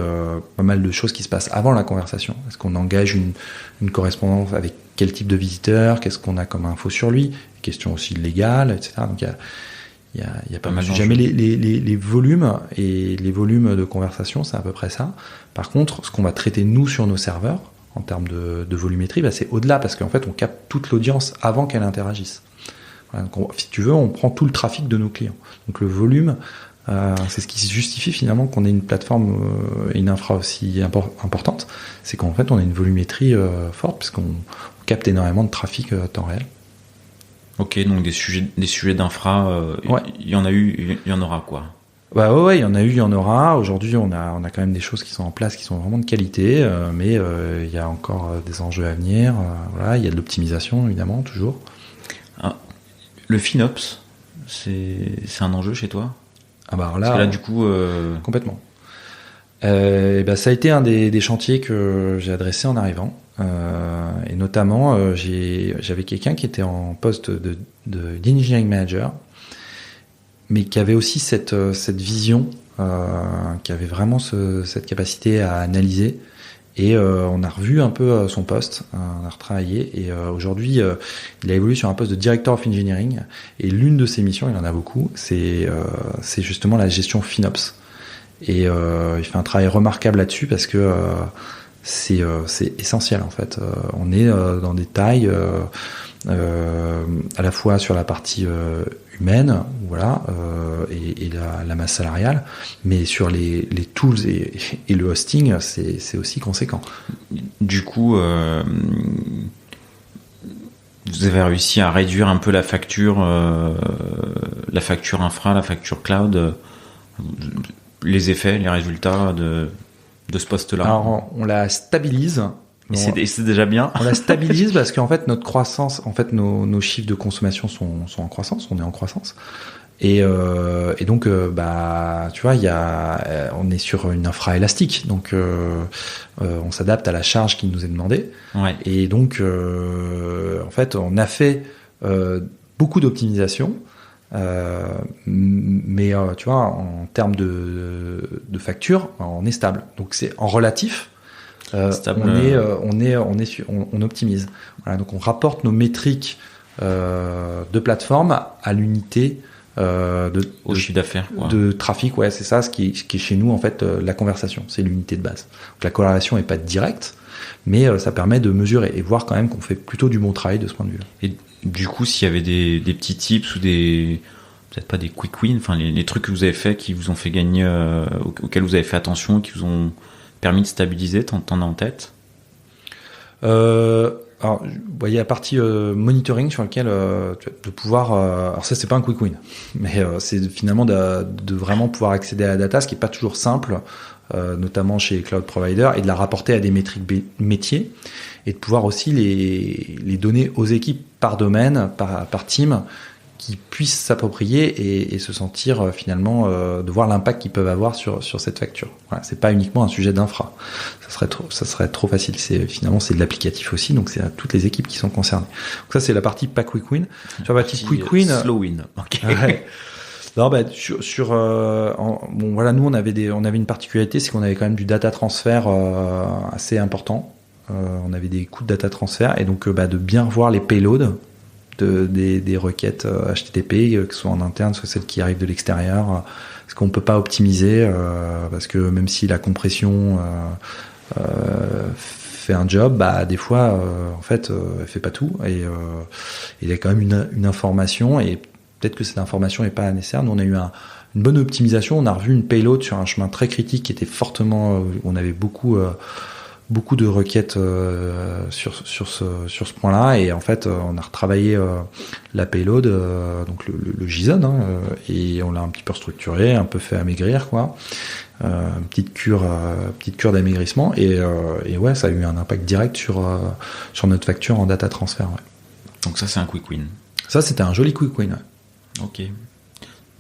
pas mal de choses qui se passent avant la conversation. Est-ce qu'on engage une correspondance avec quel type de visiteur, qu'est-ce qu'on a comme info sur lui, questions aussi légales, etc. Donc il y a pas mal de choses. Jamais les volumes et les volumes de conversation, c'est à peu près ça. Par contre, ce qu'on va traiter nous sur nos serveurs en termes de volumétrie, c'est au-delà, parce qu'en fait on capte toute l'audience avant qu'elle interagisse. Voilà, donc si tu veux, on prend tout le trafic de nos clients. Donc le volume, c'est ce qui justifie finalement qu'on ait une plateforme et une infra aussi importante. C'est qu'en fait, on a une volumétrie forte, puisqu'on capte énormément de trafic à temps réel. Ok, donc des sujets d'infra, ouais. Il y en a eu, il y en aura quoi? Bah ouais, il y en a eu, il y en aura. Aujourd'hui, on a quand même des choses qui sont en place, qui sont vraiment de qualité, mais il y a encore des enjeux à venir. Voilà, il y a de l'optimisation évidemment toujours. Le FinOps, c'est un enjeu chez toi? Ah bah alors là, parce que là du coup... Complètement. Ça a été un des chantiers que j'ai adressé en arrivant. Et notamment, j'avais quelqu'un qui était en poste d'engineering manager, mais qui avait aussi cette vision, qui avait vraiment cette capacité à analyser. Et on a revu un peu son poste, on a retravaillé, et aujourd'hui il a évolué sur un poste de Director of Engineering, et l'une de ses missions, il en a beaucoup, c'est justement la gestion FinOps. Et il fait un travail remarquable là-dessus, parce que c'est essentiel en fait. On est dans des tailles à la fois sur la partie humaine, voilà, et la masse salariale, mais sur les tools et le hosting, c'est aussi conséquent. Du coup, vous avez réussi à réduire un peu la facture infra, la facture cloud, les effets, les résultats de ce poste-là? Alors, on la stabilise. Et c'est déjà bien. On la stabilise parce qu'en fait, notre croissance, en fait, nos chiffres de consommation sont en croissance, on est en croissance. Et donc, tu vois, on est sur une infra élastique, donc on s'adapte à la charge qui nous est demandée. Ouais. Et donc, en fait, on a fait beaucoup d'optimisation, mais tu vois, en termes de facture, on est stable. Donc c'est en relatif. Stable. On optimise. Voilà, donc on rapporte nos métriques de plateforme à l'unité au chiffre d'affaires, quoi. De trafic. Ouais, c'est ça, ce qui est chez nous en fait la conversation, c'est l'unité de base. Donc la corrélation est pas directe, mais ça permet de mesurer et voir quand même qu'on fait plutôt du bon travail de ce point de vue-là. Et du coup, s'il y avait des petits tips ou peut-être pas des quick wins, enfin les trucs que vous avez fait qui vous ont fait gagner, auxquels vous avez fait attention, qui vous ont permis de stabiliser, t'en as en tête? Alors, il y a la partie monitoring sur laquelle de pouvoir. Alors ça, c'est pas un quick win, mais c'est finalement de vraiment pouvoir accéder à la data, ce qui est pas toujours simple, notamment chez les cloud providers, et de la rapporter à des métriques métiers, et de pouvoir aussi les donner aux équipes par domaine, par team, qui puissent s'approprier et se sentir finalement de voir l'impact qu'ils peuvent avoir sur cette facture. Voilà, c'est pas uniquement un sujet d'infra. Ça serait trop facile. Finalement c'est de l'applicatif aussi, donc c'est à toutes les équipes qui sont concernées. Donc ça c'est la partie pas quick win. Sur la partie quick win, slow win. Okay. Ouais. Non, bon voilà, nous on avait une particularité, c'est qu'on avait quand même du data transfert assez important. On avait des coûts de data transfert et donc de bien revoir les payloads des requêtes HTTP, que ce soit en interne, soit celles qui arrivent de l'extérieur, parce qu'on peut pas optimiser, parce que même si la compression fait un job, des fois en fait elle fait pas tout, et il y a quand même une information, et peut-être que cette information est pas nécessaire. Nous on a eu une bonne optimisation, on a revu une payload sur un chemin très critique qui était fortement, on avait beaucoup de requêtes sur ce point-là, et en fait on a retravaillé la payload, donc le JSON, et on l'a un petit peu structuré, un peu fait amaigrir, quoi, petite cure d'amaigrissement, et ouais, ça a eu un impact direct sur notre facture en data transfer. Ouais. Donc ça c'est un quick win. Ça c'était un joli quick win. Ouais. Ok.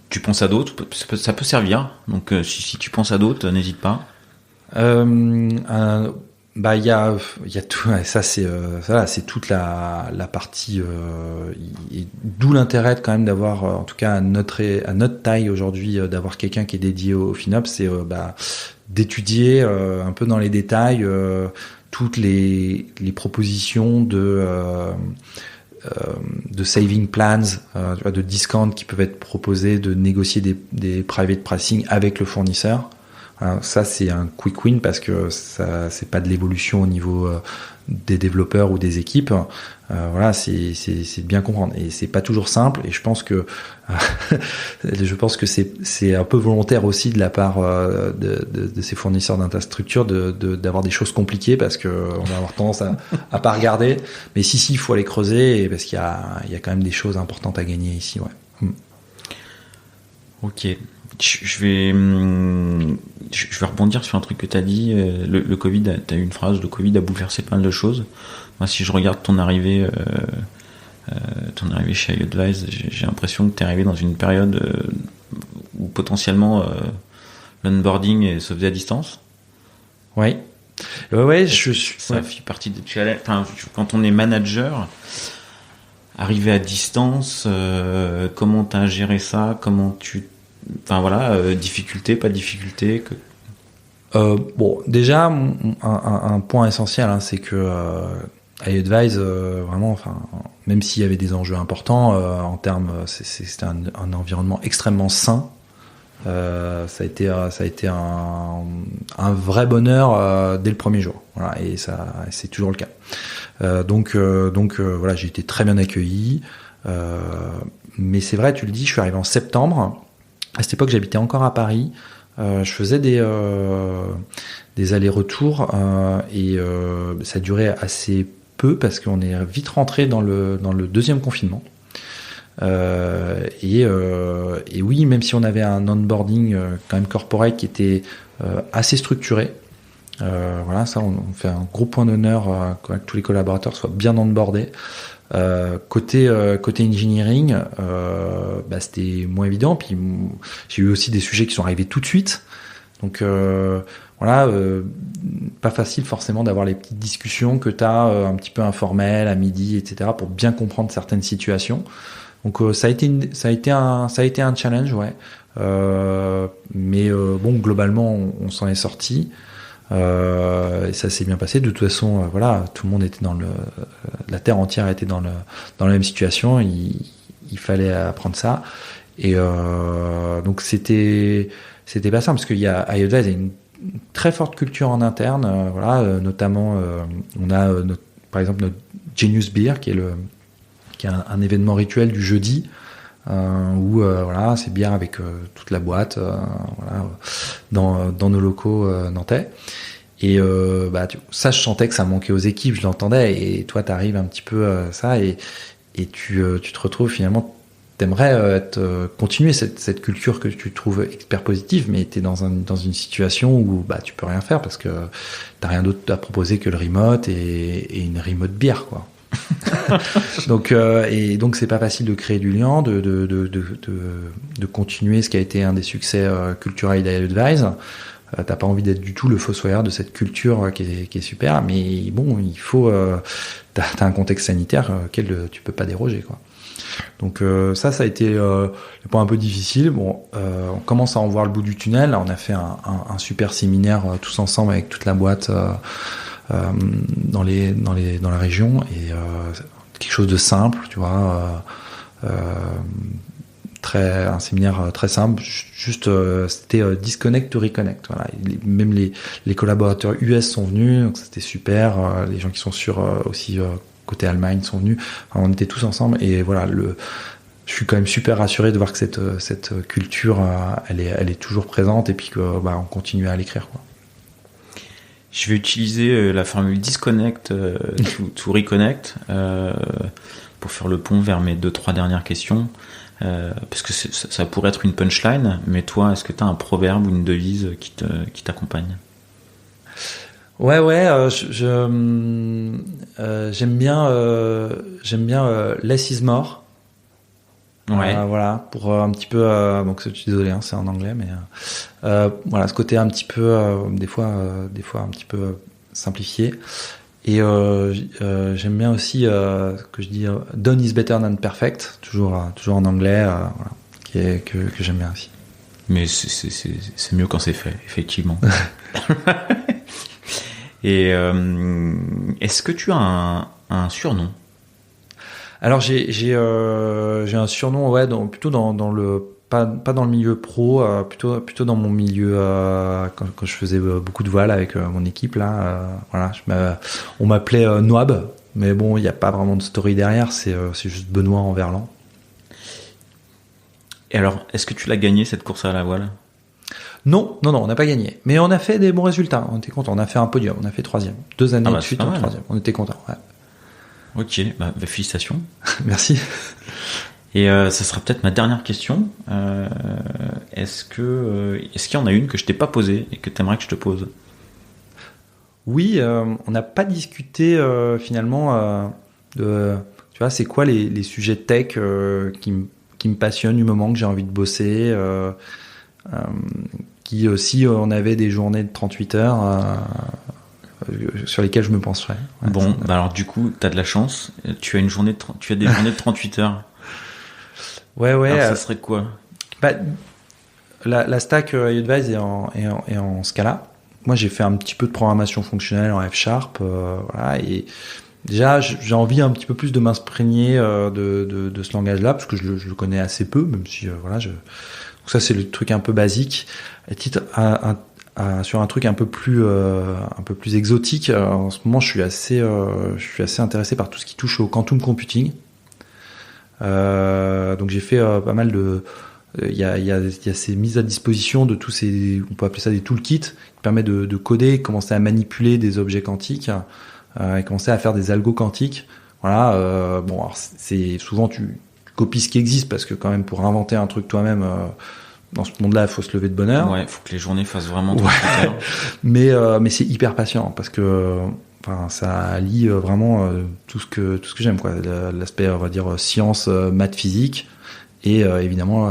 Tu penses à d'autres? Ça peut servir. Donc si tu penses à d'autres, n'hésite pas. Il y a tout, ça c'est toute la partie, d'où l'intérêt quand même d'avoir, en tout cas à notre taille aujourd'hui, d'avoir quelqu'un qui est dédié au FinOps, c'est d'étudier un peu dans les détails toutes les propositions de saving plans, de discount qui peuvent être proposés, de négocier des private pricing avec le fournisseur. Alors, ça c'est un quick win parce que ça c'est pas de l'évolution au niveau des développeurs ou des équipes. Voilà, c'est de bien comprendre, et c'est pas toujours simple, et je pense que c'est un peu volontaire aussi de la part de ces fournisseurs d'infrastructures d'avoir des choses compliquées, parce que on va avoir tendance à pas regarder, mais si il faut aller creuser, et parce qu'il y a quand même des choses importantes à gagner ici. Ouais. Ok. Je vais rebondir sur un truc que tu as dit. Le Covid, tu as eu une phrase, le Covid a bouleversé pas mal de choses. Moi, si je regarde ton arrivée chez iAdvise, j'ai l'impression que tu es arrivé dans une période où potentiellement l'onboarding se faisait à distance. Oui. Ouais, ça fait partie des challenges. Enfin, quand on est manager, arriver à distance, comment tu as géré ça? Enfin voilà, difficulté, pas de difficulté Bon, déjà un point essentiel, c'est que iAdvise, vraiment, même s'il y avait des enjeux importants en termes, c'était un environnement extrêmement sain. Ça a été un vrai bonheur dès le premier jour. Voilà, et ça, c'est toujours le cas. Donc voilà, j'ai été très bien accueilli. Mais c'est vrai, tu le dis, je suis arrivé en septembre. À cette époque, j'habitais encore à Paris. Je faisais des allers-retours et ça durait assez peu parce qu'on est vite rentré dans le deuxième confinement. Et oui, même si on avait un onboarding quand même corporate qui était assez structuré, voilà, ça on fait un gros point d'honneur que tous les collaborateurs soient bien onboardés. Côté engineering, c'était moins évident. Puis j'ai eu aussi des sujets qui sont arrivés tout de suite. Donc pas facile forcément d'avoir les petites discussions que tu as un petit peu informelles à midi, etc. pour bien comprendre certaines situations. Donc ça a été un challenge, ouais. Mais globalement on s'en est sorti. Et ça s'est bien passé. De toute façon, tout le monde était la terre entière était dans la même situation. Il fallait apprendre ça. Et donc c'était pas simple parce qu'il y a iAdvise a une très forte culture en interne. Notamment on a par exemple notre Genius Beer qui est un événement rituel du jeudi. Où c'est bière avec toute la boîte dans nos locaux nantais et ça je sentais que ça manquait aux équipes, je l'entendais, et toi t'arrives un petit peu ça et tu te retrouves finalement, t'aimerais continuer cette culture que tu trouves hyper positive, mais t'es dans une situation où tu peux rien faire parce que t'as rien d'autre à proposer que le remote et une remote bière, quoi. Donc c'est pas facile de créer du lien, de continuer ce qui a été un des succès culturels d'iAdvise. T'as pas envie d'être du tout le fossoyeur de cette culture qui est super, mais bon, il faut t'as un contexte sanitaire auquel tu peux pas déroger, quoi. Donc ça a été le point un peu difficile. Bon, on commence à en voir le bout du tunnel. Là, on a fait un super séminaire tous ensemble avec toute la boîte. Dans la région, et quelque chose de simple, tu vois, un séminaire très simple, juste c'était disconnect to reconnect, voilà. Même les collaborateurs US sont venus, donc c'était super, les gens qui sont aussi côté Allemagne sont venus, enfin, on était tous ensemble, et voilà, je suis quand même super rassuré de voir que cette culture elle est toujours présente, et puis que on continue à l'écrire, quoi. Je vais utiliser la formule disconnect to reconnect pour faire le pont vers mes 2-3 dernières questions, parce que ça pourrait être une punchline, mais toi, est-ce que tu as un proverbe ou une devise qui t'accompagne? Ouais, j'aime bien less is more. Ouais. Pour un petit peu, donc je suis désolé, c'est en anglais, mais ce côté un petit peu, des fois un petit peu simplifié. Et j'aime bien aussi ce que je dis, done is better than perfect, toujours en anglais, que j'aime bien aussi. Mais c'est mieux quand c'est fait, effectivement. Et est-ce que tu as un surnom? Alors j'ai un surnom, plutôt dans le pas dans le milieu pro, plutôt dans mon milieu quand je faisais beaucoup de voile avec mon équipe là, on m'appelait Noab, mais bon, il n'y a pas vraiment de story derrière, c'est juste Benoît en verlan. Et alors, est-ce que tu l'as gagné cette course à la voile? Non, on n'a pas gagné, mais on a fait des bons résultats, on était content, on a fait un podium, on a fait 3e, 2 années de suite, 3e, on était content. Ouais. Ok, félicitations. Merci. Et ça sera peut-être ma dernière question. Est-ce qu'il y en a une que je t'ai pas posée et que tu aimerais que je te pose? Oui, on n'a pas discuté finalement de, tu vois, c'est quoi les sujets tech qui me passionnent du moment que j'ai envie de bosser, si on avait des journées de 38 heures sur lesquelles je me penserais. Ouais, bon, alors du coup, t'as de la chance. Tu as des journées de 38 heures. Ouais. Alors ça serait quoi? La stack iAdvise est en Scala. Moi, j'ai fait un petit peu de programmation fonctionnelle en F#, et déjà, j'ai envie un petit peu plus de m'imprégner de ce langage-là, parce que je le connais assez peu, même si donc ça c'est le truc un peu basique. Sur un truc un peu plus exotique, en ce moment je suis assez intéressé par tout ce qui touche au quantum computing. Donc j'ai fait pas mal de, il y a ces mises à disposition de tous ces, on peut appeler ça des toolkits, qui permettent de coder, commencer à manipuler des objets quantiques, et commencer à faire des algos quantiques. Alors c'est souvent tu copies ce qui existe, parce que quand même pour inventer un truc toi-même, dans ce monde-là, il faut se lever de bonne heure. Ouais, il faut que les journées fassent vraiment. Mais c'est hyper patient, parce que Enfin, ça allie vraiment tout ce que j'aime, quoi. L'aspect, on va dire, science, maths, physique, et évidemment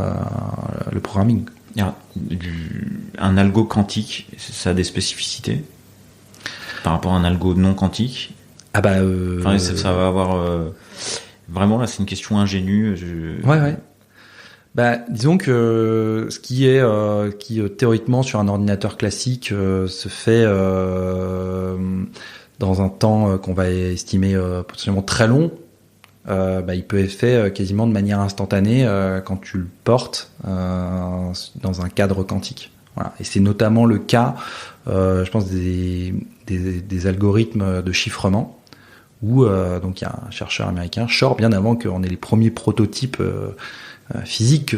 le programming. Un algo quantique, ça a des spécificités par rapport à un algo non quantique? Ah bah, ça va avoir vraiment, là, c'est une question ingénue. Ouais. Bah, disons que ce qui est qui théoriquement sur un ordinateur classique se fait dans un temps qu'on va estimer potentiellement très long, il peut être fait quasiment de manière instantanée quand tu le portes dans un cadre quantique. Voilà. Et c'est notamment le cas, je pense, des algorithmes de chiffrement, où donc il y a un chercheur américain, Shor, bien avant qu'on ait les premiers prototypes physique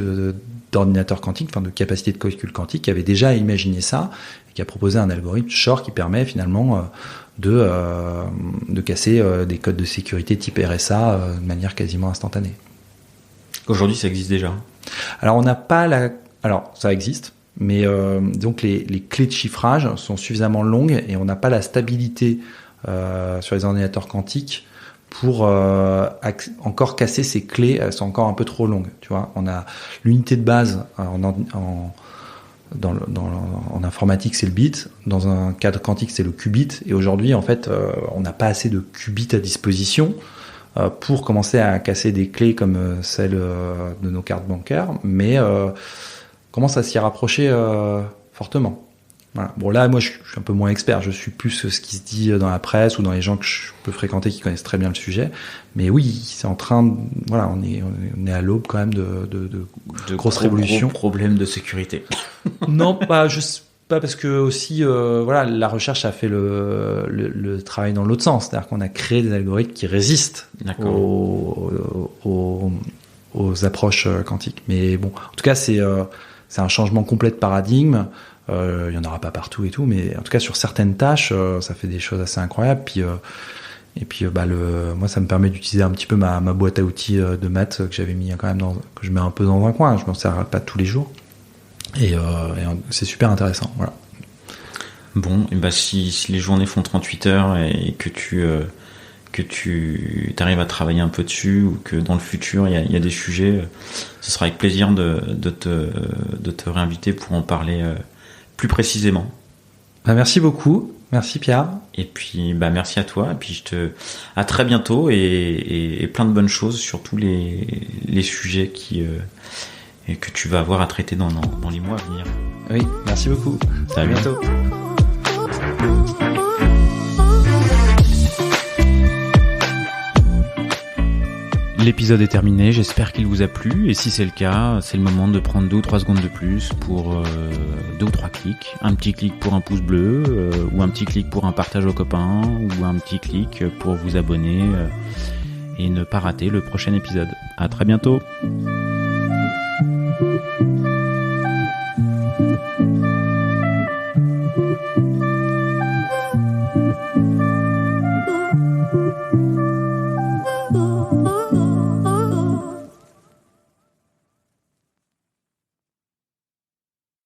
d'ordinateur quantique, enfin de capacité de calcul quantique, qui avait déjà imaginé ça et qui a proposé un algorithme Shor qui permet finalement de casser des codes de sécurité type RSA de manière quasiment instantanée. Aujourd'hui, ça existe déjà? Alors on n'a pas alors ça existe, mais donc les clés de chiffrage sont suffisamment longues et on n'a pas la stabilité sur les ordinateurs quantiques pour encore casser ces clés. Elles sont encore un peu trop longues, tu vois. On a l'unité de base en informatique, c'est le bit. Dans un cadre quantique, c'est le qubit. Et aujourd'hui, en fait, on n'a pas assez de qubits à disposition pour commencer à casser des clés comme celle de nos cartes bancaires, mais commence à s'y rapprocher fortement. Voilà. Bon, là, moi, je suis un peu moins expert. Je suis plus ce qui se dit dans la presse ou dans les gens que je peux fréquenter qui connaissent très bien le sujet. Mais oui, c'est en train de, voilà, on est à l'aube quand même de grosses révolutions. Gros problèmes de sécurité. Non, pas parce que aussi, voilà, la recherche a fait le travail dans l'autre sens. C'est-à-dire qu'on a créé des algorithmes qui résistent aux approches quantiques. Mais bon, en tout cas, c'est un changement complet de paradigme. Il y en aura pas partout et tout, mais en tout cas sur certaines tâches, ça fait des choses assez incroyables. Puis moi, ça me permet d'utiliser un petit peu ma boîte à outils de maths que j'avais mis quand même que je mets un peu dans un coin. Je m'en sers pas tous les jours, et c'est super intéressant. Voilà. Bon, et si les journées font 38 heures et que tu arrives à travailler un peu dessus, ou que dans le futur il y a des sujets, ce sera avec plaisir de te réinviter pour en parler plus précisément. Merci beaucoup. Merci Pierre. Et puis merci à toi. Et puis à très bientôt et plein de bonnes choses sur tous les sujets que tu vas avoir à traiter dans les mois à venir. Oui, merci beaucoup. À bientôt. L'épisode est terminé, j'espère qu'il vous a plu, et si c'est le cas, c'est le moment de prendre 2 ou 3 secondes de plus pour 2 ou 3 clics. Un petit clic pour un pouce bleu, ou un petit clic pour un partage aux copains, ou un petit clic pour vous abonner et ne pas rater le prochain épisode. À très bientôt.